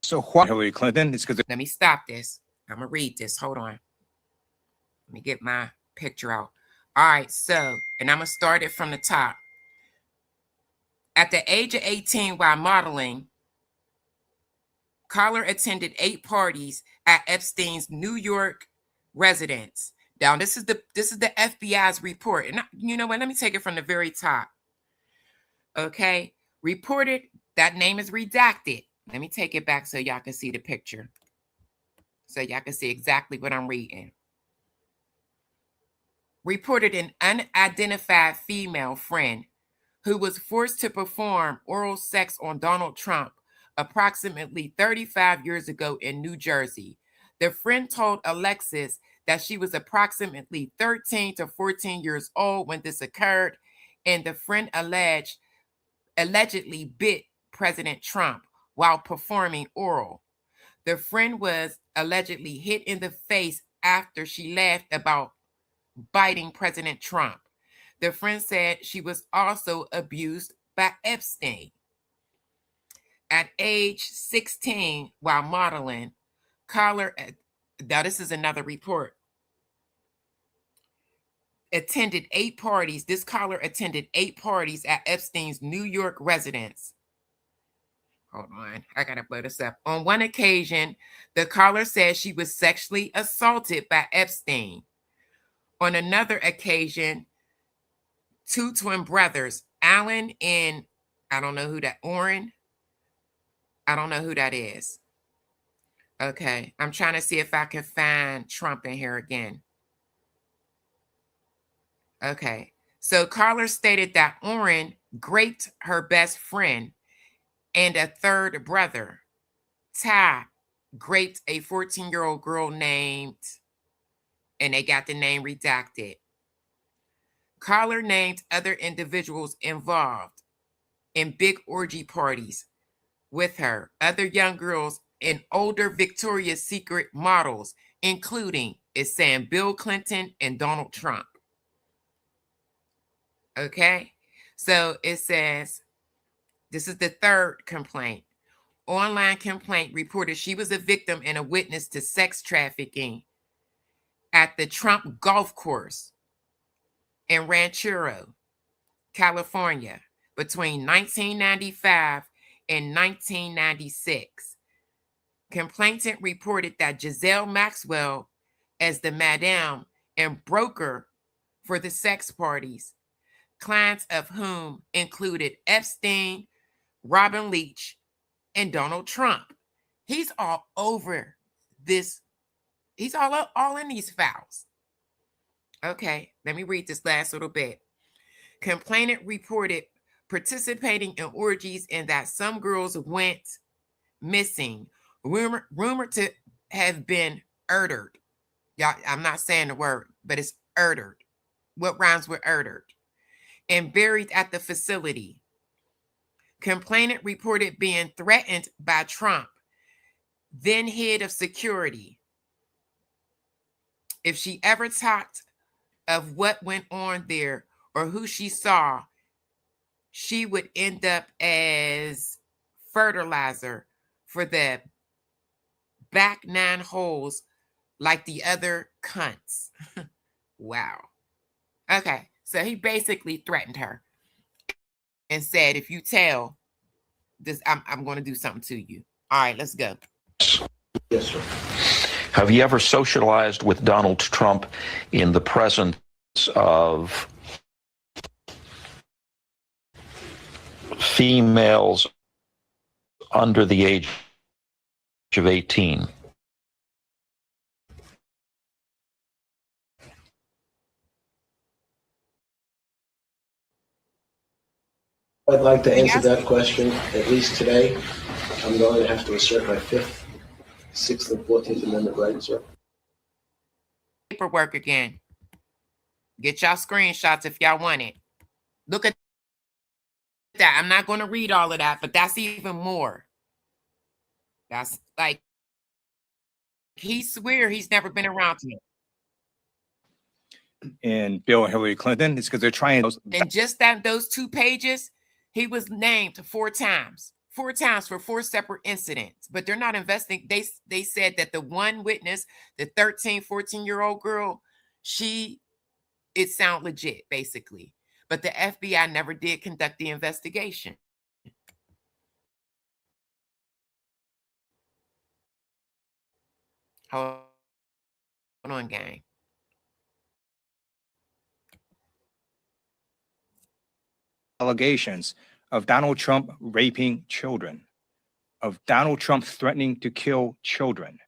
So what, Hillary Clinton? It's because
Let me stop this. I'm going to read this. Hold on. Let me get my picture out. All right. So, and I'm going to start it from the top. At the age of 18, while modeling, Collar attended 8 parties at Epstein's New York residence. Now, this is the FBI's report. And you know what? Let me take it from the very top. Okay. Reported, that name is redacted. Let me take it back so y'all can see the picture. So y'all can see exactly what I'm reading. Reported an unidentified female friend who was forced to perform oral sex on Donald Trump approximately 35 years ago in New Jersey. The friend told Alexis that she was approximately 13 to 14 years old when this occurred, and the friend allegedly bit President Trump while performing oral. The friend was allegedly hit in the face after she laughed about biting President Trump. The friend said she was also abused by Epstein. At age 16, while modeling, Collar, now this is another report, attended 8 parties. This Collar attended 8 parties at Epstein's New York residence. Hold on, I gotta blow this up. On one occasion, the Collar said she was sexually assaulted by Epstein. On another occasion, 2 twin brothers, Alan and I don't know who that, Orrin. I don't know who that is. Okay, I'm trying to see if I can find Trump in here again. Okay, so Collar stated that Orrin raped her best friend and a third brother. Ty raped a 14-year-old girl named, and they got the name redacted. Collar named other individuals involved in big orgy parties with her, other young girls and older Victoria's Secret models, including, it's saying, Bill Clinton and Donald Trump. Okay, so it says, this is the third complaint. Online complaint reported she was a victim and a witness to sex trafficking at the Trump golf course in Rancho, California, between 1995 and 1996. Complainant reported that Giselle Maxwell, as the madame and broker for the sex parties, clients of whom included Epstein, Robin Leach, and Donald Trump. He's all over this. He's all in these files. Okay, let me read this last little bit. Complainant reported participating in orgies and that some girls went missing. Rumored to have been murdered. Y'all, I'm not saying the word, but it's murdered. What rhymes with murdered? And buried at the facility. Complainant reported being threatened by Trump, then head of security. If she ever talked of what went on there or who she saw, she would end up as fertilizer for the back 9 holes like the other cunts. Wow. Okay, so he basically threatened her and said, if you tell this, I'm going to do something to you. All right, let's go.
Yes, sir.
Have you ever socialized with Donald Trump in the presence of females under the age of 18?
I'd like to answer that question, at least today. I'm going to have to assert my 5th, 6th, and 14th Amendment rights, sir.
Paperwork again. Get y'all screenshots if y'all want it. Look at that. I'm not going to read all of that, but that's even more. That's like, he swear he's never been around me.
And Bill and Hillary Clinton, it's because they're trying those.
And just that those 2 pages, he was named 4 times. 4 times for 4 separate incidents, but they're not investing. They said that the one witness, the 13, 14-year-old girl, it sounded legit, basically. But the FBI never did conduct the investigation. Hold on, gang.
Allegations of Donald Trump raping children, of Donald Trump threatening to kill children.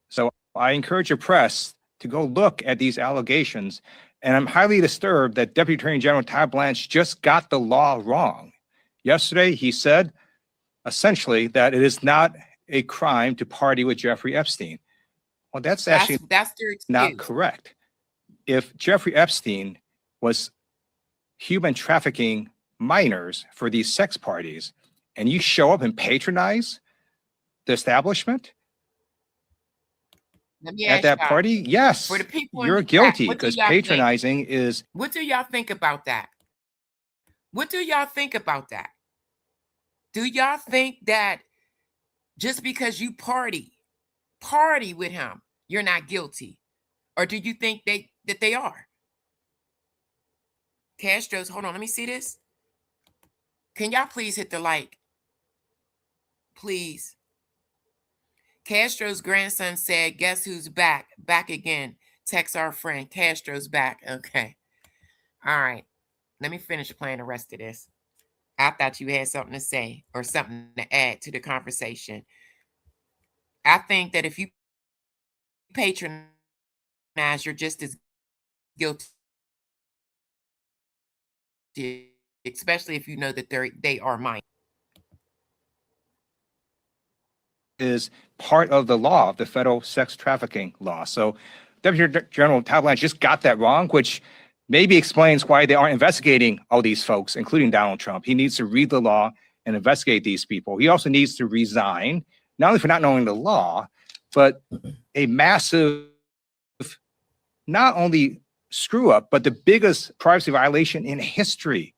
So I encourage your press to go look at these allegations. And I'm highly disturbed that Deputy Attorney General Todd Blanche just got the law wrong. Yesterday, he said essentially that it is not a crime to party with Jeffrey Epstein. Well, that's actually
their excuse.
not correct. If Jeffrey Epstein was human trafficking minors for these sex parties, and you show up and patronize the establishment at that party, yes,
for the people
you're guilty, because patronizing is.
What do y'all think about that? What do y'all think about that? Do y'all think that just because you party with him, you're not guilty? Or do you think that they are? Castro's, hold on, let me see this. Can y'all please hit the like? Please. Castro's grandson said, guess who's back? Back again. Text our friend. Castro's back. Okay. All right. Let me finish playing the rest of this. I thought you had something to say or something to add to the conversation. I think that if you patronize, you're just as guilty, especially if you know that they are mine.
Is part of the law, the federal sex trafficking law. So Deputy General Todd Blanche just got that wrong, which maybe explains why they aren't investigating all these folks, including Donald Trump. He needs to read the law and investigate these people. He also needs to resign, not only for not knowing the law, but a massive, not only screw up, but the biggest privacy violation in history.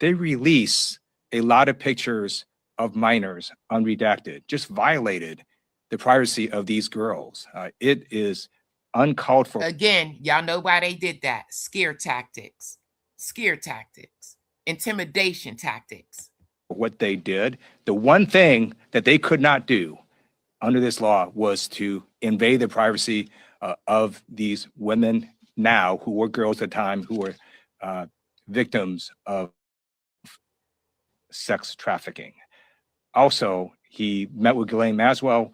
They release a lot of pictures of minors unredacted, just violated the privacy of these girls. It is uncalled for.
Again, y'all know why they did that. Scare tactics, intimidation tactics.
What they did, the one thing that they could not do under this law was to invade the privacy of these women now, who were girls at the time, who were victims of sex trafficking. Also, he met with Ghislaine Maxwell,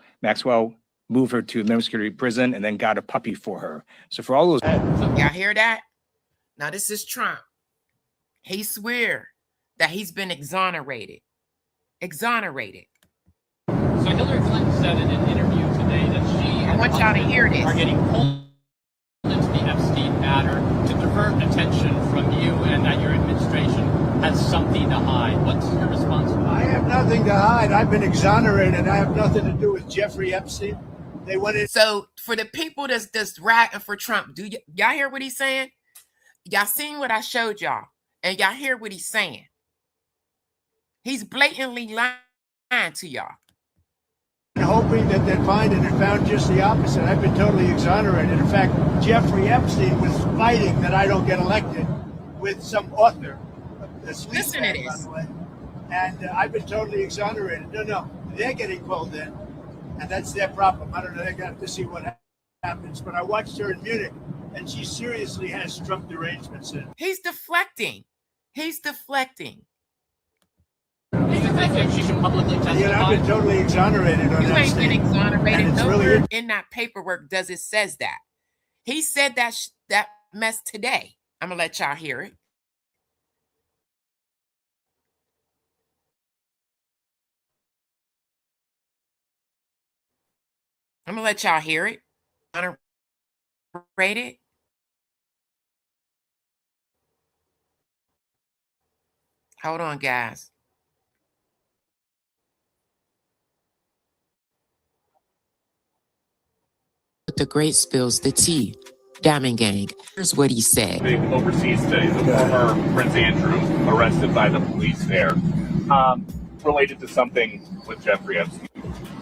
moved her to minimum security prison, and then got a puppy for her. So for all those,
Y'all hear that? Now this is Trump. He swear that he's been exonerated. Exonerated.
So Hillary Clinton said in an interview today that she
I want y'all to hear this.
are getting pulled into the Epstein matter to divert attention from you, and that your administration has something to hide. What's your response to that?
I have nothing to hide. I've been exonerated. I have nothing to do with Jeffrey Epstein. They went in.
So for the people that's ratting for Trump, do y'all hear what he's saying? Y'all seen what I showed y'all, and y'all hear what he's saying. He's blatantly lying to y'all.
Hoping that they'd find it and found just the opposite. I've been totally exonerated. In fact, Jeffrey Epstein was fighting that I don't get elected with some author.
Listen to this.
And I've been totally exonerated. No, they're getting pulled in, and that's their problem. I don't know. They're going to have to see what happens. But I watched her in Munich, and she seriously has Trump derangements in.
He's deflecting. He's deflecting.
She should publicly testify.
Yeah, I've been totally exonerated on
You
that
ain't been
state.
exonerated.
It's
Nowhere
really
in that paperwork does it says that. He said that mess today. I'm gonna let y'all hear it. I'm gonna let y'all hear it. Exonerated. Hold on, guys. The great spills the tea. Diamond Gang. Here's what he said.
Big overseas studies of former Prince Andrew arrested by the police there, related to something with Jeffrey Epstein.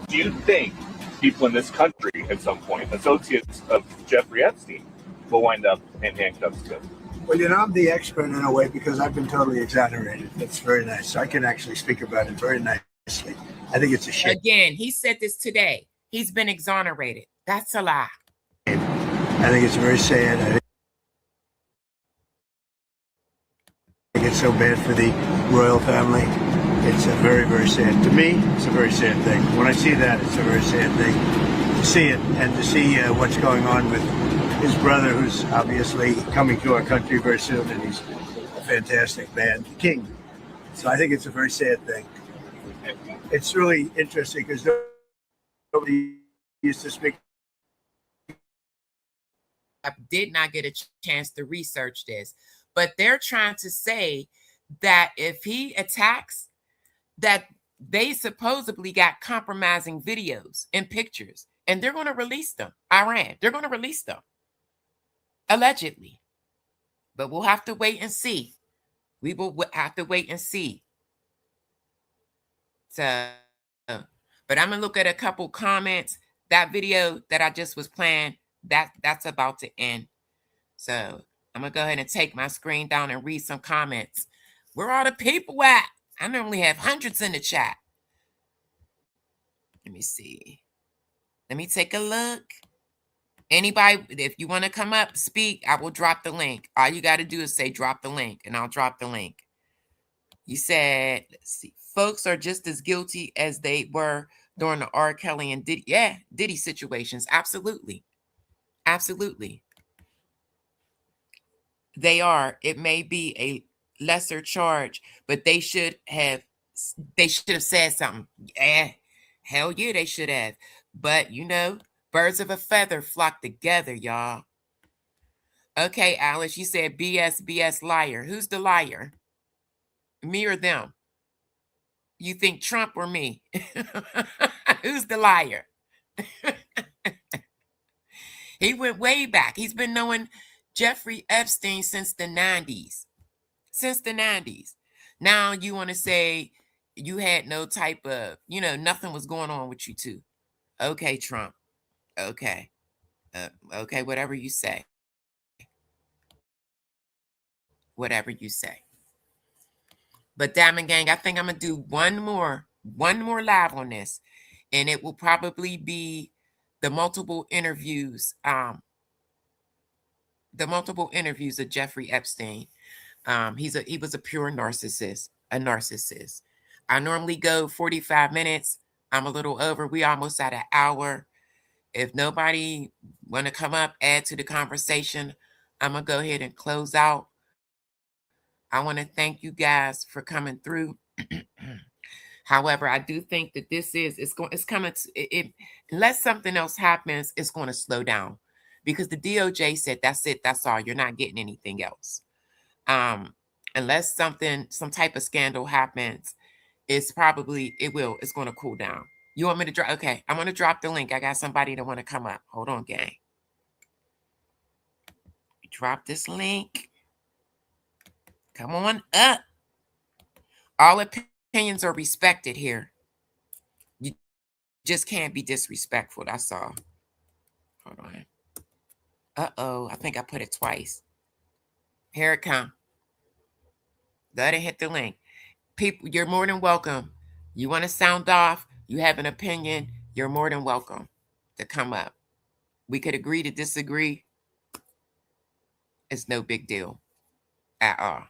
Do you think people in this country, at some point, associates of Jeffrey Epstein, will wind up in handcuffs too?
Well, I'm the expert in a way because I've been totally exonerated. That's very nice. I can actually speak about it very nicely. I think it's a shame.
Again, he said this today. He's been exonerated. That's a lie.
I think it's very sad. I think it's so bad for the royal family. It's a very, very sad. To me, it's a very sad thing. When I see that, it's a very sad thing to see it and to see what's going on with his brother, who's obviously coming to our country very soon, and he's a fantastic man, king. So I think it's a very sad thing. It's really interesting because nobody used to speak.
I did not get a chance to research this, but they're trying to say that if he attacks, that they supposedly got compromising videos and pictures, and they're going to release them. Iran, they're going to release them, allegedly. But we'll have to wait and see. We will have to wait and see. So, but I'm going to look at a couple comments. That video that I just was playing, that's about to end. So I'm gonna go ahead and take my screen down and read some comments. Where are the people at? I normally have hundreds in the chat. Let me see. Let me take a look. Anybody, if you want to come up, speak, I will drop the link. All you got to do is say drop the link, and I'll drop the link. You said, let's see, folks are just as guilty as they were during the R. Kelly and Diddy situations. Absolutely. Absolutely. They are. It may be a lesser charge, but they should have said something. Yeah, hell yeah, they should have. But birds of a feather flock together, y'all. Okay, Alice, you said BS liar. Who's the liar? Me or them? You think Trump or me? Who's the liar? He went way back. He's been knowing Jeffrey Epstein since the 90s. Since the 90s. Now you want to say you had no type of, nothing was going on with you two. Okay, Trump. Okay. Okay, whatever you say. Whatever you say. But Diamond Gang, I think I'm going to do one more live on this. And it will probably be the multiple interviews of Jeffrey Epstein. He was a pure narcissist, I normally go 45 minutes. I'm a little over. We almost at an hour. If nobody want to come up, add to the conversation, I'm going to go ahead and close out. I want to thank you guys for coming through. However, I do think that it's coming to, unless something else happens, it's going to slow down, because the DOJ said that's it, that's all. You're not getting anything else. Unless some type of scandal happens, it's going to cool down. You want me to drop? Okay, I'm going to drop the link. I got somebody that want to come up. Hold on, gang. Drop this link. Come on up. All opinions are respected here. You just can't be disrespectful. That's all. Hold on. Uh-oh. I think I put it twice. Here it comes. Let it hit the link. People, you're more than welcome. You want to sound off, you have an opinion, you're more than welcome to come up. We could agree to disagree. It's no big deal at all.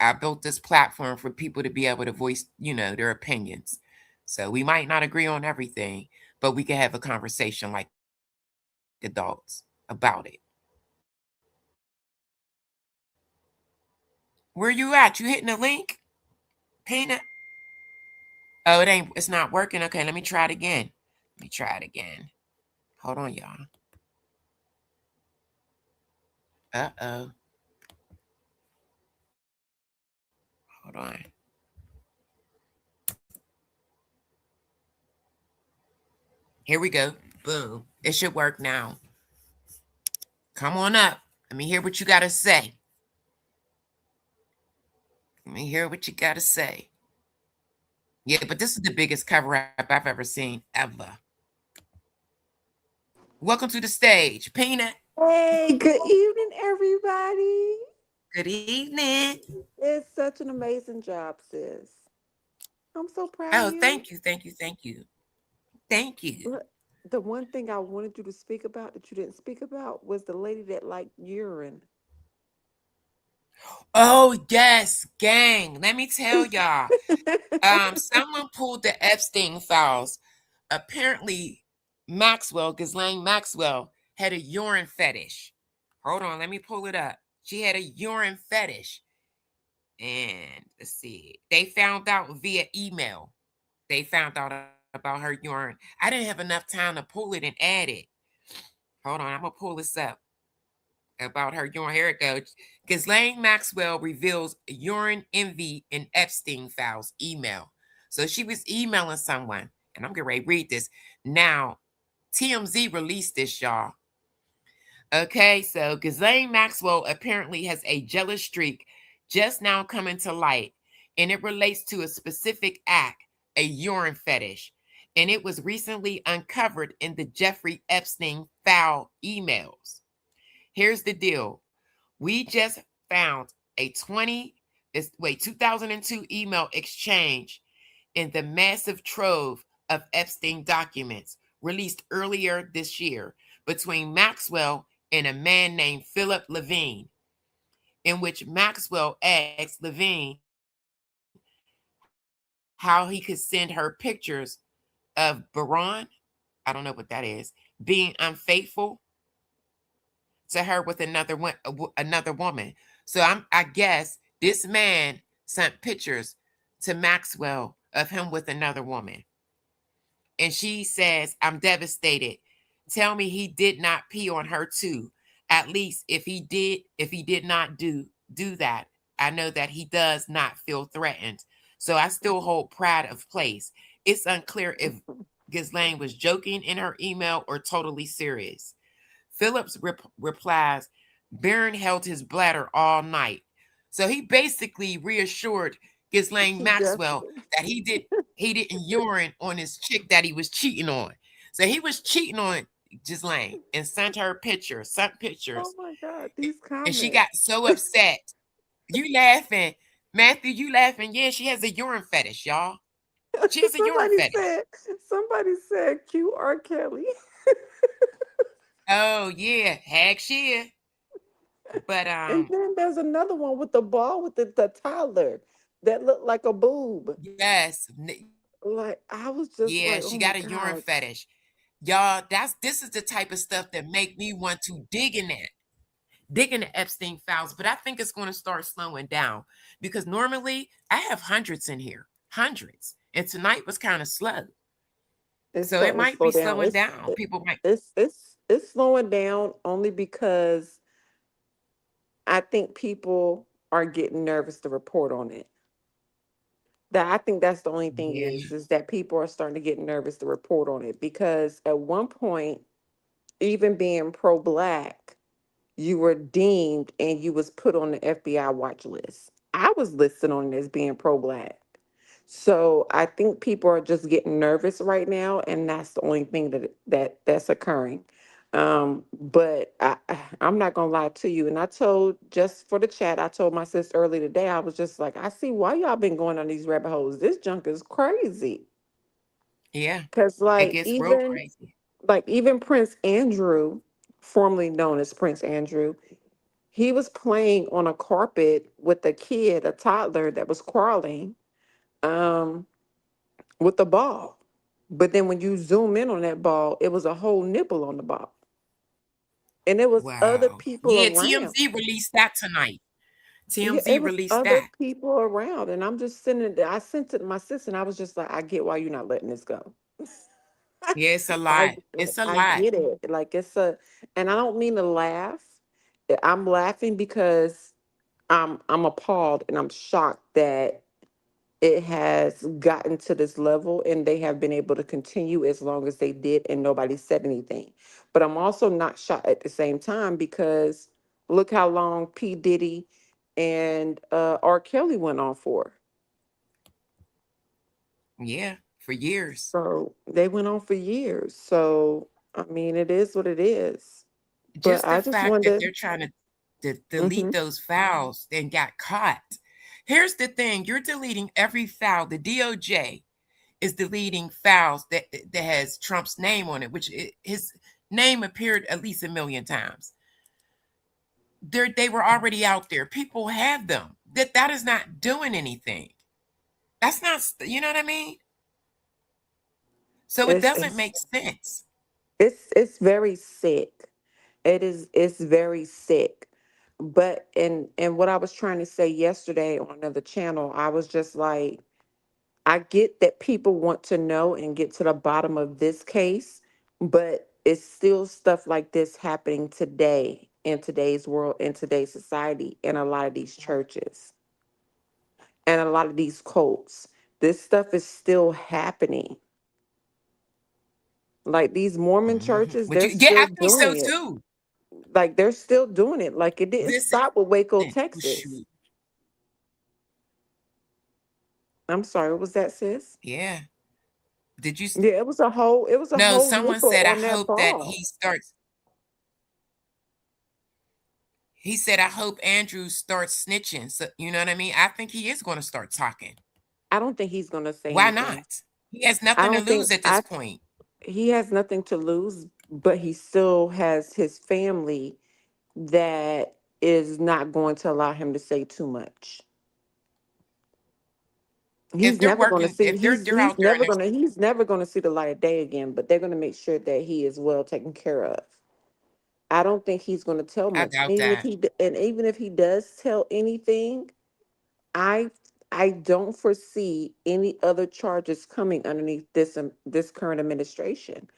I built this platform for people to be able to voice, their opinions. So we might not agree on everything, but we can have a conversation like adults about it. Where you at? You hitting the link? Peanut? Oh, it's not working. Okay, let me try it again. Hold on, y'all. Uh-oh. Hold on. Here we go. Boom. It should work now. Come on up. Let me hear what you got to say. Yeah, but this is the biggest cover-up I've ever seen, ever. Welcome to the stage, Peanut.
Hey, good evening, everybody.
Good evening.
It's such an amazing job, sis. I'm so proud of you.
Thank you.
The one thing I wanted you to speak about that you didn't speak about was the lady that liked urine.
Oh, yes, gang. Let me tell y'all. Someone pulled the Epstein files. Apparently, Ghislaine Maxwell, had a urine fetish. Hold on, let me pull it up. She had a urine fetish. And let's see. They found out via email. They found out about her urine. I didn't have enough time to pull it and add it. Hold on, I'm going to pull this up. About her urine. Here it goes. Ghislaine Maxwell reveals urine envy in Epstein files email. So she was emailing someone, and I'm getting ready to read this. Now, TMZ released this, y'all. Okay, so Ghislaine Maxwell apparently has a jealous streak just now coming to light, and it relates to a specific act, a urine fetish, and it was recently uncovered in the Jeffrey Epstein file emails. Here's the deal. We just found a 2002 email exchange in the massive trove of Epstein documents released earlier this year between Maxwell and a man named Philip Levine, in which Maxwell asked Levine how he could send her pictures of Baron, I don't know what that is, being unfaithful to her with another woman. So I guess this man sent pictures to Maxwell of him with another woman. And she says, I'm devastated. Tell me he did not pee on her too. At least if he did not do that, I know that he does not feel threatened. So I still hold pride of place. It's unclear if Ghislaine was joking in her email or totally serious. Phillips replies, Barron held his bladder all night. So he basically reassured Ghislaine Maxwell that he didn't urine on his chick that he was cheating on. So he was cheating on Ghislaine and sent pictures.
Oh my God, these comments.
And she got so upset. You laughing. Matthew, you laughing. Yeah, she has a urine fetish, y'all. She has a urine fetish.
Somebody said QR Kelly.
Oh, yeah. Heck, she. But
and then there's another one with the ball with the toddler that looked like a boob.
Yes.
Like I was just
yeah,
like,
she
oh
got
my
a urine
God.
fetish. Y'all, this is the type of stuff that make me want to dig in that. digging the Epstein files, but I think it's going to start slowing down because normally I have hundreds in here, hundreds. And tonight was kind of slow.
It's
So it
starting to
might
slow
be
down.
slowing down. People might.
It's slowing down only because I think people are getting nervous to report on it. That I think that's the only thing
Yeah.
is that people are starting to get nervous to report on it because at one point, even being pro-black, you were deemed and you was put on the FBI watch list. I was listed on it as being pro-black. So I think people are just getting nervous right now, and that's the only thing that's occurring. But I'm not gonna lie to you. And I told just for the chat, I told my sister earlier today, I was just like, I see why y'all been going on these rabbit holes. This junk is crazy.
Yeah.
Cause
It gets real crazy.
like even Prince Andrew, formerly known as Prince Andrew, he was playing on a carpet with a kid, a toddler that was crawling. With the ball. But then when you zoom in on that ball, it was a whole nipple on the ball. And it was other
Wow.
people
Yeah,
around.
TMZ released that tonight.
Yeah, it
TMZ
was
released
other
that.
people around. And I'm just sitting there. I sent it to my sister and I was just like, I get why you're not letting this go.
Yeah, it's a
I,
lot. It's a
I
lot.
get it. Like and I don't mean to laugh. I'm laughing because I'm appalled and I'm shocked that it has gotten to this level and they have been able to continue as long as they did and nobody said anything. But I'm also not shocked at the same time because look how long P. Diddy and R. Kelly went on for.
Yeah, for years.
So they went on for years. So I mean, it is what it is. But
Just the
I just
fact that
wonder.
they're trying to delete
Mhm.
those files and got caught. Here's the thing, you're deleting every file. The DOJ is deleting files that has Trump's name on it, which his name appeared at least 1,000,000 times. They were already out there. People have them. That is not doing anything. That's not, you know what I mean? So it
It's
doesn't
it's
make sense.
it's very sick. It's very sick. But and what I was trying to say yesterday on another channel, I was just like, I get that people want to know and get to the bottom of this case, but it's still stuff like this happening today in today's world, in today's society, in a lot of these churches and a lot of these cults. This stuff is still happening. Like these Mormon churches,
Would
they're
you? Yeah, I
still
think so
doing it.
too.
Like they're still doing it. Like it didn't
This
stop with Waco,
oh,
Texas.
shoot.
I'm sorry, what was that, sis?
Yeah. Did you?
Yeah, it was a
No,
whole
someone
nipple
said, I
on that
hope that
ball.
he starts. He said, I hope Andrew starts snitching. So, you know what I mean? I think he is going to start talking.
I don't think he's gonna say
Why
anything.
not? He has
I
nothing to
don't think
lose at this point.
he has nothing to lose, but he still has his family that is not going to allow him to say too much.
If
He's
they're
never going to
working,
see
if they're out there and they're
he's never going to see the light of day again, but they're going to make sure that he is well taken care of. I don't think he's going to tell
I
much.
doubt that.
Even if he does tell anything, I I don't foresee any other charges coming underneath this current administration.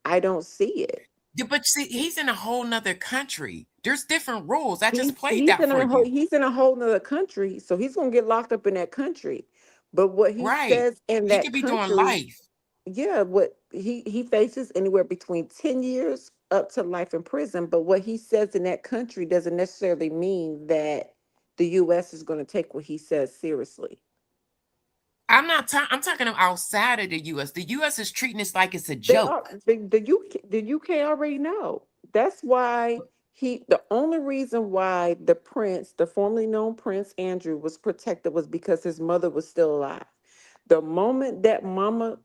I don't see it.
Yeah, but see, he's in a whole nother country. There's different rules. I just played that
In
for
a whole
you.
he's in a whole nother country, so he's gonna get locked up in that country. But what he
Right.
says in
He
that
could be doing
country,
life.
yeah, what he faces anywhere between 10 years up to life in prison. But what he says in that country doesn't necessarily mean that the US is gonna take what he says seriously.
I'm not talking. I'm talking outside of the U.S. The U.S. is treating this like it's a
They are
joke.
the UK already know. That's why the only reason why the prince, the formerly known Prince Andrew, was protected was because his mother was still alive. The moment that mama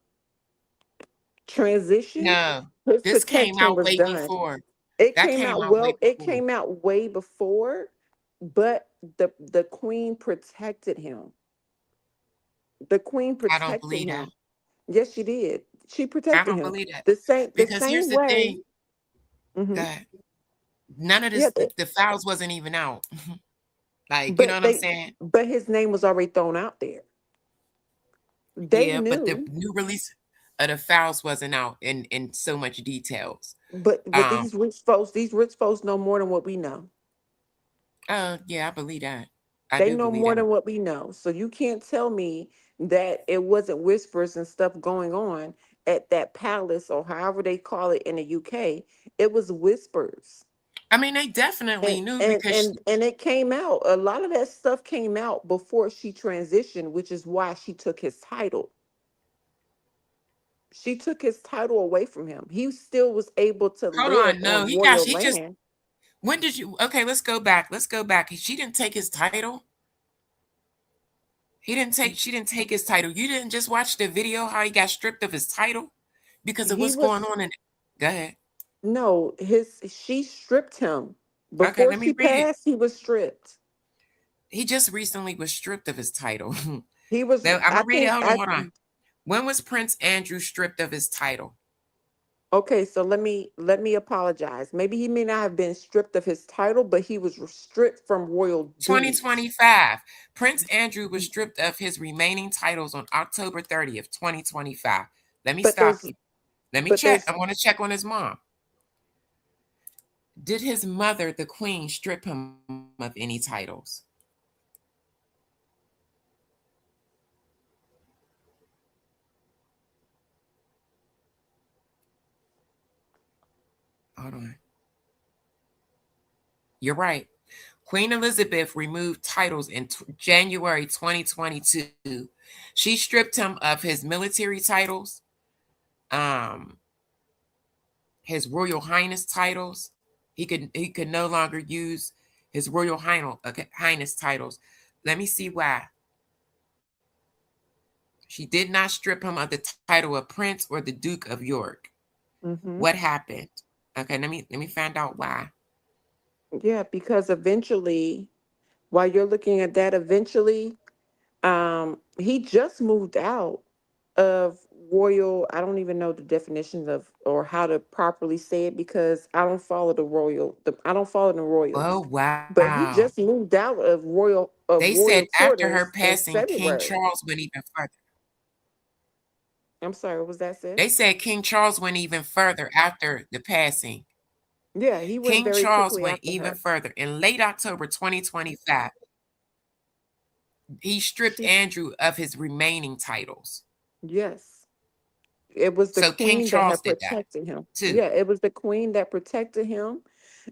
transitioned,
No,
his
this came
protection
out
was
way
done.
before.
It
That
came
came
out
out way
well, it
before.
came out way before, but the queen protected him. The queen
I don't
protected
believe that.
him. Yes, she did. She
I
protected
don't
him.
believe that
The
because here's
same
the
way.
thing.
Mhm.
That None of
Yeah,
this, the files wasn't even out. Like, you know
but
what I'm saying?
but his name was already thrown out there. They
Yeah, but the
knew,
new release of the files wasn't out in so much details.
but these rich folks know more than what we know.
Yeah, I believe that. I
They
do
know
believe
more
that.
than what we know. So you can't tell me that it wasn't whispers and stuff going on at that palace or however they call it in the UK. It was whispers.
I mean, they definitely knew because
And it came out. A lot of that stuff came out before she transitioned, which is why she took his title. She took his title away from him. He still was able to
hold
live
on, no,
on royal
he just
land.
when did you okay, let's go back. Let's go back. She didn't take his title. She didn't take his title. You didn't just watch the video how he got stripped of his title because of
He
what's going
was
on in it. Go ahead.
no, she stripped him.
Okay,
Before
let me
she
read it.
passed, he was stripped.
He just recently was stripped of his title.
He was,
Now, I'm
I
gonna read it.
think,
Hold on. When was Prince Andrew stripped of his title?
okay, so let me apologize. Maybe he may not have been stripped of his title, but he was stripped from royal duties.
2025. Prince Andrew was stripped of his remaining titles on October 30th, 2025. Let me
But
stop
those
you. Let me
but
check.
those
I want to check on his mom. Did his mother, the queen, strip him of any titles? Hold on. You're right. Queen Elizabeth removed titles in January 2022. She stripped him of his military titles, um, his Royal Highness titles. He could no longer use his Royal Highness titles. Let me see why. She did not strip him of the title of Prince or the Duke of York. What happened? Okay, let me find out why.
yeah, because eventually, while you're looking at that, eventually, he just moved out of royal. I don't even know the definitions of or how to properly say it because I don't follow I don't follow the royals.
Oh
But he
wow.
just moved out of
They
royal
said after her
quarters in
passing, King
February.
Charles went even further.
I'm sorry, what was that said?
They said King Charles went even further after the passing.
Yeah, he went
King
very
Charles
quickly
went
after
even
her.
further. In late October 2025, he stripped
She
Andrew of his remaining titles.
Yes. It was the
So King
queen that
Charles
had
did that
protected him.
too.
Yeah, it was the queen that protected him.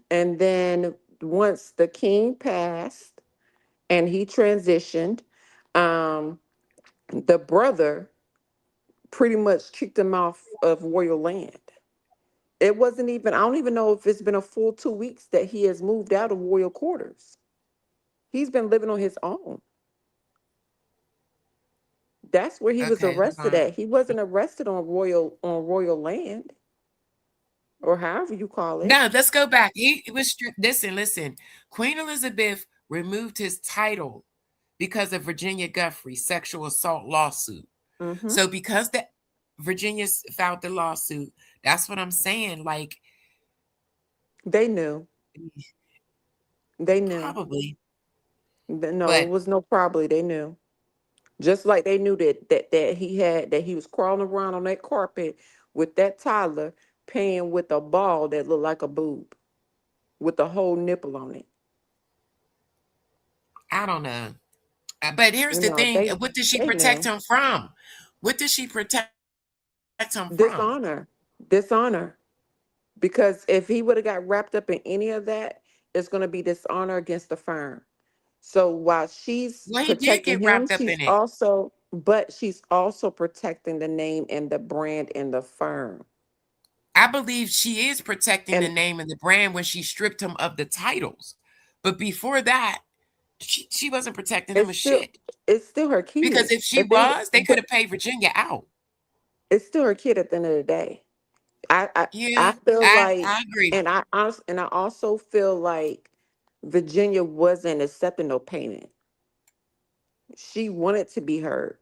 And then once the king passed and he transitioned, um, the brother pretty much kicked him off of royal land. It wasn't even, I don't even know if it's been a full 2 weeks that he has moved out of royal quarters. He's been living on his own. That's where he was
Okay, hold
arrested
on.
at. He wasn't arrested on royal land or however you call it.
No, let's go back. He was stripped. Listen. Queen Elizabeth removed his title because of Virginia Guffrey's sexual assault lawsuit.
Mm-hmm.
So because the Virginia filed the lawsuit, that's what I'm saying. Like
They knew. They knew.
probably,
No, it
but
was no probably. They knew. Just like they knew that he was crawling around on that carpet with that toddler playing with a ball that looked like a boob with a whole nipple on it.
I don't know. But here's
You
the
know,
thing: what did she
they
protect
knew.
him from? What did she protect him from?
Dishonor. Dishonor. Because if he would have got wrapped up in any of that, it's gonna be dishonor against the firm. So while she's
Well, he did
protecting
get
him,
wrapped up in it.
she's also protecting the name and the brand and the firm.
I believe she is protecting the
And
name and the brand when she stripped him of the titles. But before that, she wasn't protecting him
it's
of
still
shit.
it's still her
Because
kid.
if she was, they could have paid Virginia out.
It's still her kid at the end of the day. I
Yeah,
feel like,
I agree.
and I also feel like Virginia wasn't accepting no payment. She wanted to be heard.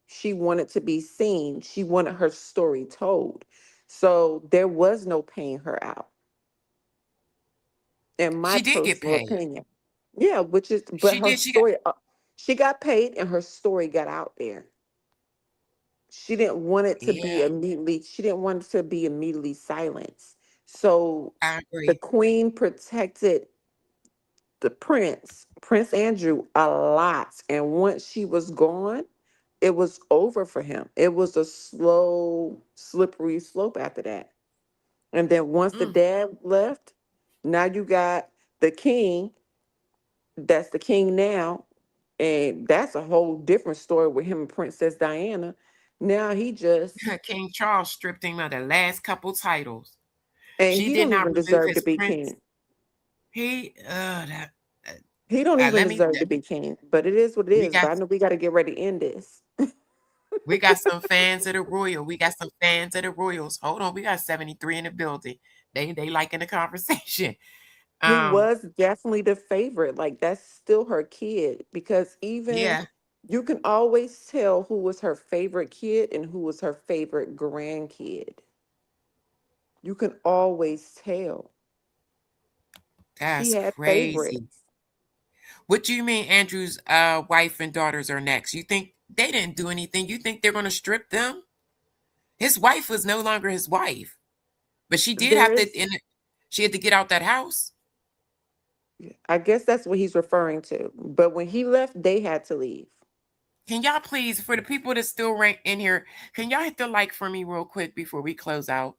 She wanted to be seen. She wanted her story told. So there was no paying her out. in my
She did get
personal
paid.
opinion. Yeah, which is, but
She
her
did. She got.
story, she got paid and her story got out there. She didn't want it to be
Yeah,
immediately, she didn't want it to be immediately silenced. So
I
the
agree.
queen protected the Prince Andrew, a lot. And once she was gone, it was over for him. It was a slow, slippery slope after that. And then once the
Mm.
dad left, now you got the king, that's the king now. And that's a whole different story with him and Princess Diana. Now he just,
King Charles stripped him of the last couple titles.
and
She
he
did
don't
not
even
remove
deserve to
his
be
prince.
king.
He that
He don't even
let me.
deserve to be king. But it is what it
We
is.
got
But I know we got to get ready to end this.
we got some fans of the royal. We got some fans of the royals. Hold on, we got 73 in the building. They liking the conversation.
He
Um,
was definitely the favorite. Like that's still her kid because even
yeah,
you can always tell who was her favorite kid and who was her favorite grandkid. You can always tell. She
that's
had
crazy.
favorites.
What do you mean Andrew's wife and daughters are next? You think they didn't do anything? You think they're gonna strip them? His wife was no longer his wife, but she did
There
have to
is,
she had to get out that house.
I guess that's what he's referring to. But when he left, they had to leave.
Can y'all please, for the people that still rank in here, can y'all hit the like for me real quick before we close out?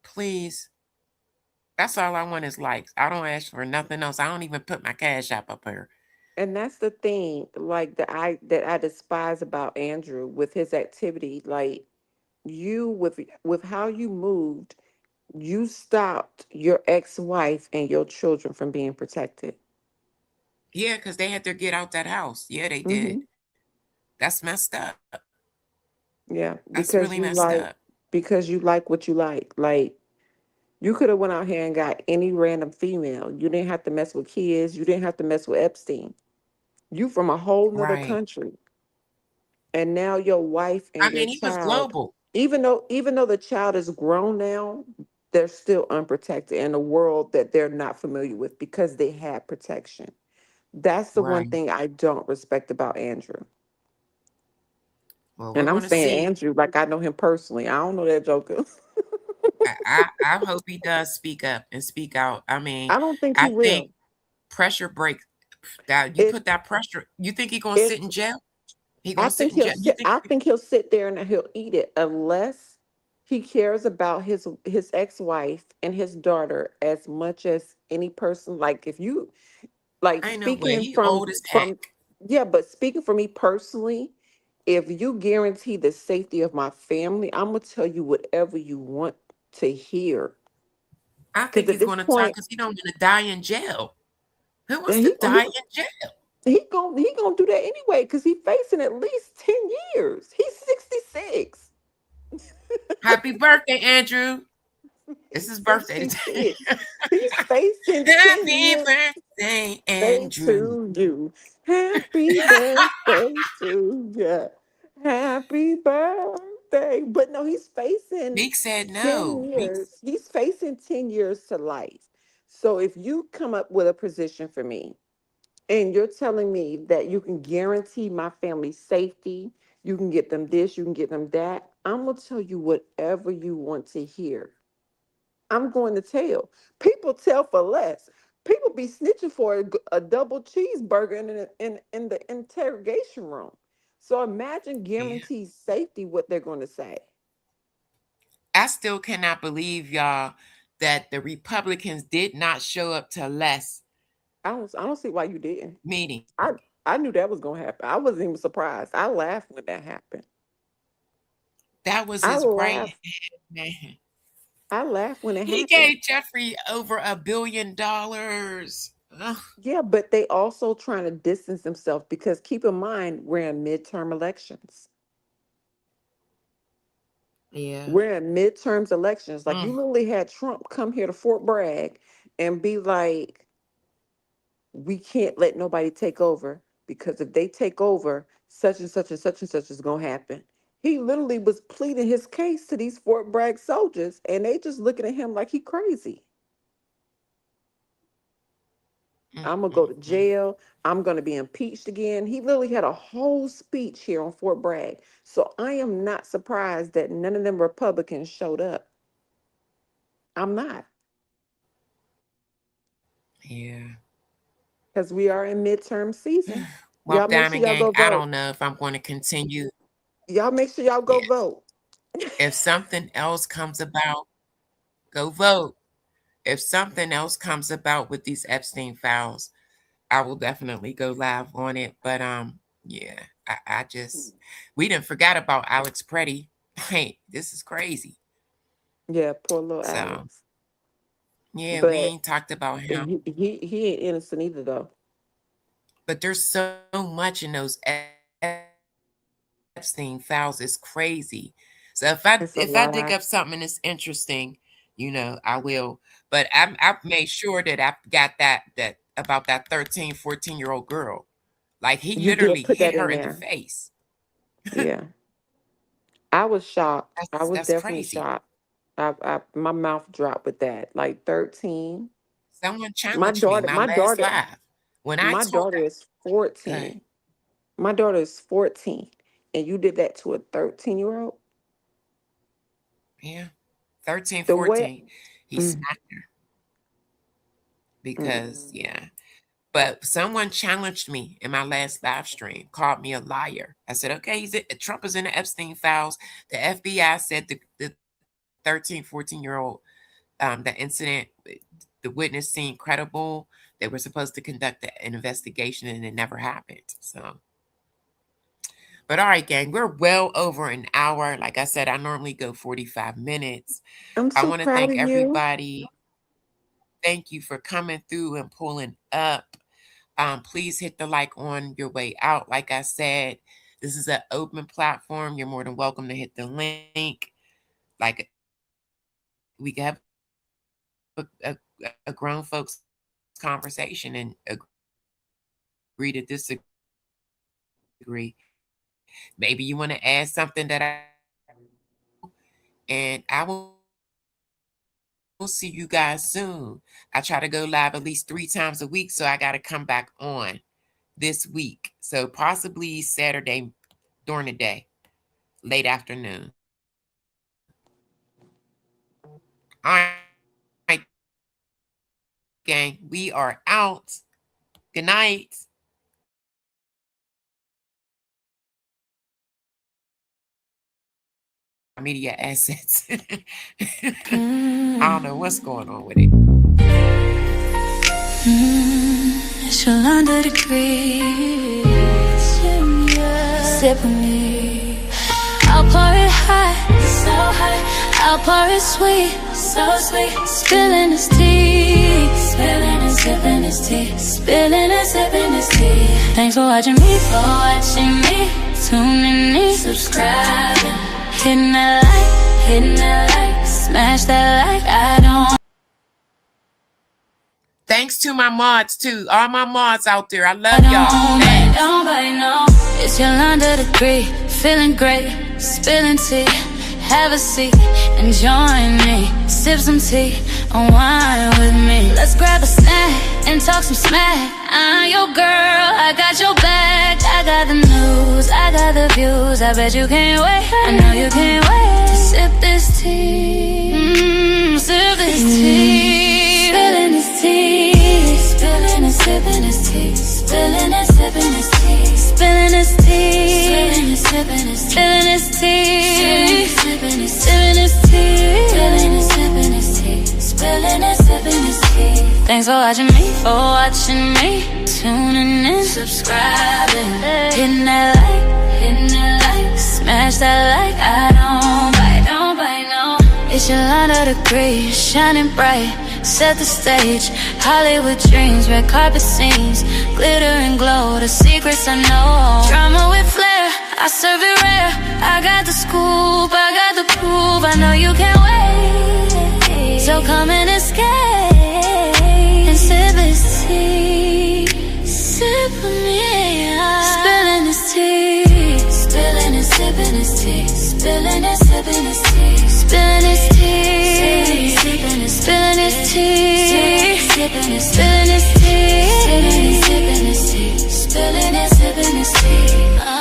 Please. That's all I want is likes. I don't ask for nothing else. I don't even put my cash app up here.
And that's the thing, like that I despise about Andrew with his activity. Like you with how you moved, you stopped your ex-wife and your children from being protected.
Yeah, because they had to get out that house. Yeah, they did.
Hmm.
That's messed up.
Yeah,
That's really messed up.
because you like what you like. Like you could have went out here and got any random female. You didn't have to mess with kids. You didn't have to mess with Epstein. You from a whole nother
Right.
country. And now your wife
I
and your
mean, he was
child,
global.
even though the child is grown now, they're still unprotected in a world that they're not familiar with because they had protection. That's the one
Right.
thing I don't respect about Andrew.
Well, we're
And I'm
going to
saying
see.
Andrew like I know him personally. I don't know that joker.
I hope he does speak up and speak out. I mean,
I don't think he
I
will.
think pressure break that you
If
put that pressure. You think he gonna
if
sit in jail? He
I
gonna sit
think
in
he'll
jail? You
sit.
think?
I think he'll sit there and he'll eat it unless he cares about his ex-wife and his daughter as much as any person. Like if you like
Ain't no way.
speaking
He
from
old as heck.
from yeah, but speaking for me personally, if you guarantee the safety of my family, I'm gonna tell you whatever you want to hear.
I
Because
think
at
he's
this
gonna talk
point,
because he don't want to die in jail. Who wants
and
to die in jail?
he gonna do that anyway. Because he's facing at least 10 years. He's 66.
Happy birthday, Andrew. It's his birthday today.
66. He's facing 10
Happy
years.
birthday,
Birthday
Andrew.
to you. Happy birthday to you. Happy birthday. But no, he's facing
Meek said
10
no.
years. He's facing 10 years to life. So if you come up with a position for me and you're telling me that you can guarantee my family's safety, you can get them this, you can get them that, I'm going to tell you whatever you want to hear. I'm going to tell. People tell for less. People be snitching for a double cheeseburger in the interrogation room. So imagine
Yeah.
guaranteed safety what they're going to say.
I still cannot believe y'all that the Republicans did not show up to less
I don't see why you didn't.
meeting.
I I knew that was going to happen. I wasn't even surprised. I laughed when that happened.
That was
I
his right
laughed.
hand man.
I laughed when it
He
happened.
gave Jeffrey over $1 billion. Ugh,
Yeah, but they also trying to distance themselves because keep in mind we're in midterm elections.
yeah.
We're in midterms elections. Like you
Mm.
literally had Trump come here to Fort Bragg and be like, we can't let nobody take over because if they take over, such and such and such and such is gonna happen. He literally was pleading his case to these Fort Bragg soldiers, and they just looking at him like he crazy. I'm going to go to jail. I'm going to be impeached again. He literally had a whole speech here on Fort Bragg. So I am not surprised that none of them Republicans showed up. I'm not.
Yeah.
Because we are in midterm season.
Well,
Y'all make sure
Diamond
y'all
Gang,
go
I
vote.
don't know if I'm going to continue.
Y'all make sure y'all go vote.
If something else comes about, go vote. If something else comes about with these Epstein files, I will definitely go live on it. But yeah, I just we didn't forget about Alex Preddy. Hey, this is crazy.
Yeah, poor little
So
Alex.
yeah, we
But
ain't talked about him.
he ain't innocent either, though.
But there's so much in those Epstein files. It's crazy. So if I dig up something that's interesting, I will. But I've made sure that I got that about that 13, 14-year-old girl. Like he
You did
literally
put
hit
that
her
in
in the
there.
face.
Yeah. I was shocked. I was
That's
definitely
crazy.
shocked. My mouth dropped with that. Like 13.
Someone
My
challenged me
daughter,
my
my
last
daughter,
live. When I
my
told
daughter is
okay,
14. My daughter is 14. And you did that to a 13-year-old?
yeah, 13,
The way
14, he smacked her. Because, yeah. But someone challenged me in my last live stream, called me a liar. I said, okay, Trump is in the Epstein files. The FBI said the 13, 14-year-old, the incident, the witness seemed credible. They were supposed to conduct an investigation and it never happened. So, but all right, gang, we're well over an hour. Like I said, I normally go 45 minutes.
I'm
I
so
want to
proud
thank
of you.
everybody. Thank you for coming through and pulling up. Please hit the like on your way out. Like I said, this is an open platform. You're more than welcome to hit the link. Like we can have a grown folks conversation and agree to disagree. Maybe you want to add something that I will see you guys soon. I try to go live at least 3 times a week, so I got to come back on this week. So possibly Saturday during the day, late afternoon. All right, gang, we are out. Good night. Media assets. I don't know what's going on with it.
It's your under degree. Sip with me. I'll pour it hot, so hot. I'll pour it sweet, so sweet. Spilling his tea, spilling and sipping his tea, spilling and sipping his tea. Thanks for watching me, tuning in, subscribing, hitting that like, smash that like. I don't.
Thanks to my mods too, all my mods out there. I love y'all.
Don't bite, no. It's your under degree, feeling great, spilling tea. Have a seat and join me. Sip some tea, unwind with me. Let's grab a snack and talk some smack. I'm your girl, I got your back. I got the news, I got the views. I bet you can't wait, I know you can't wait to sip this tea. Sip this tea. Spilling this tea. Spilling and sipping this tea. Spilling and sipping this tea. Spilling this tea. Spilling and sipping this tea. Spilling this tea. Spilling this tea. Spilling and sipping this tea. Spilling and sipping this tea. Thanks for watching me, tuning in, subscribing, hitting that like, smash that like. I don't bite, no. It's your under degree, shining bright. Set the stage, Hollywood dreams, red carpet scenes, glitter and glow, the secrets I know. Drama with flair, I serve it rare. I got the scoop, I got the proof. I know you can't wait, so come and escape and sip this tea. Sip with me, spilling this tea, spilling and sipping this tea, spilling and sipping this tea, spilling this tea, spilling this tea, spilling this tea, spilling this tea. spilling and sipping his tea.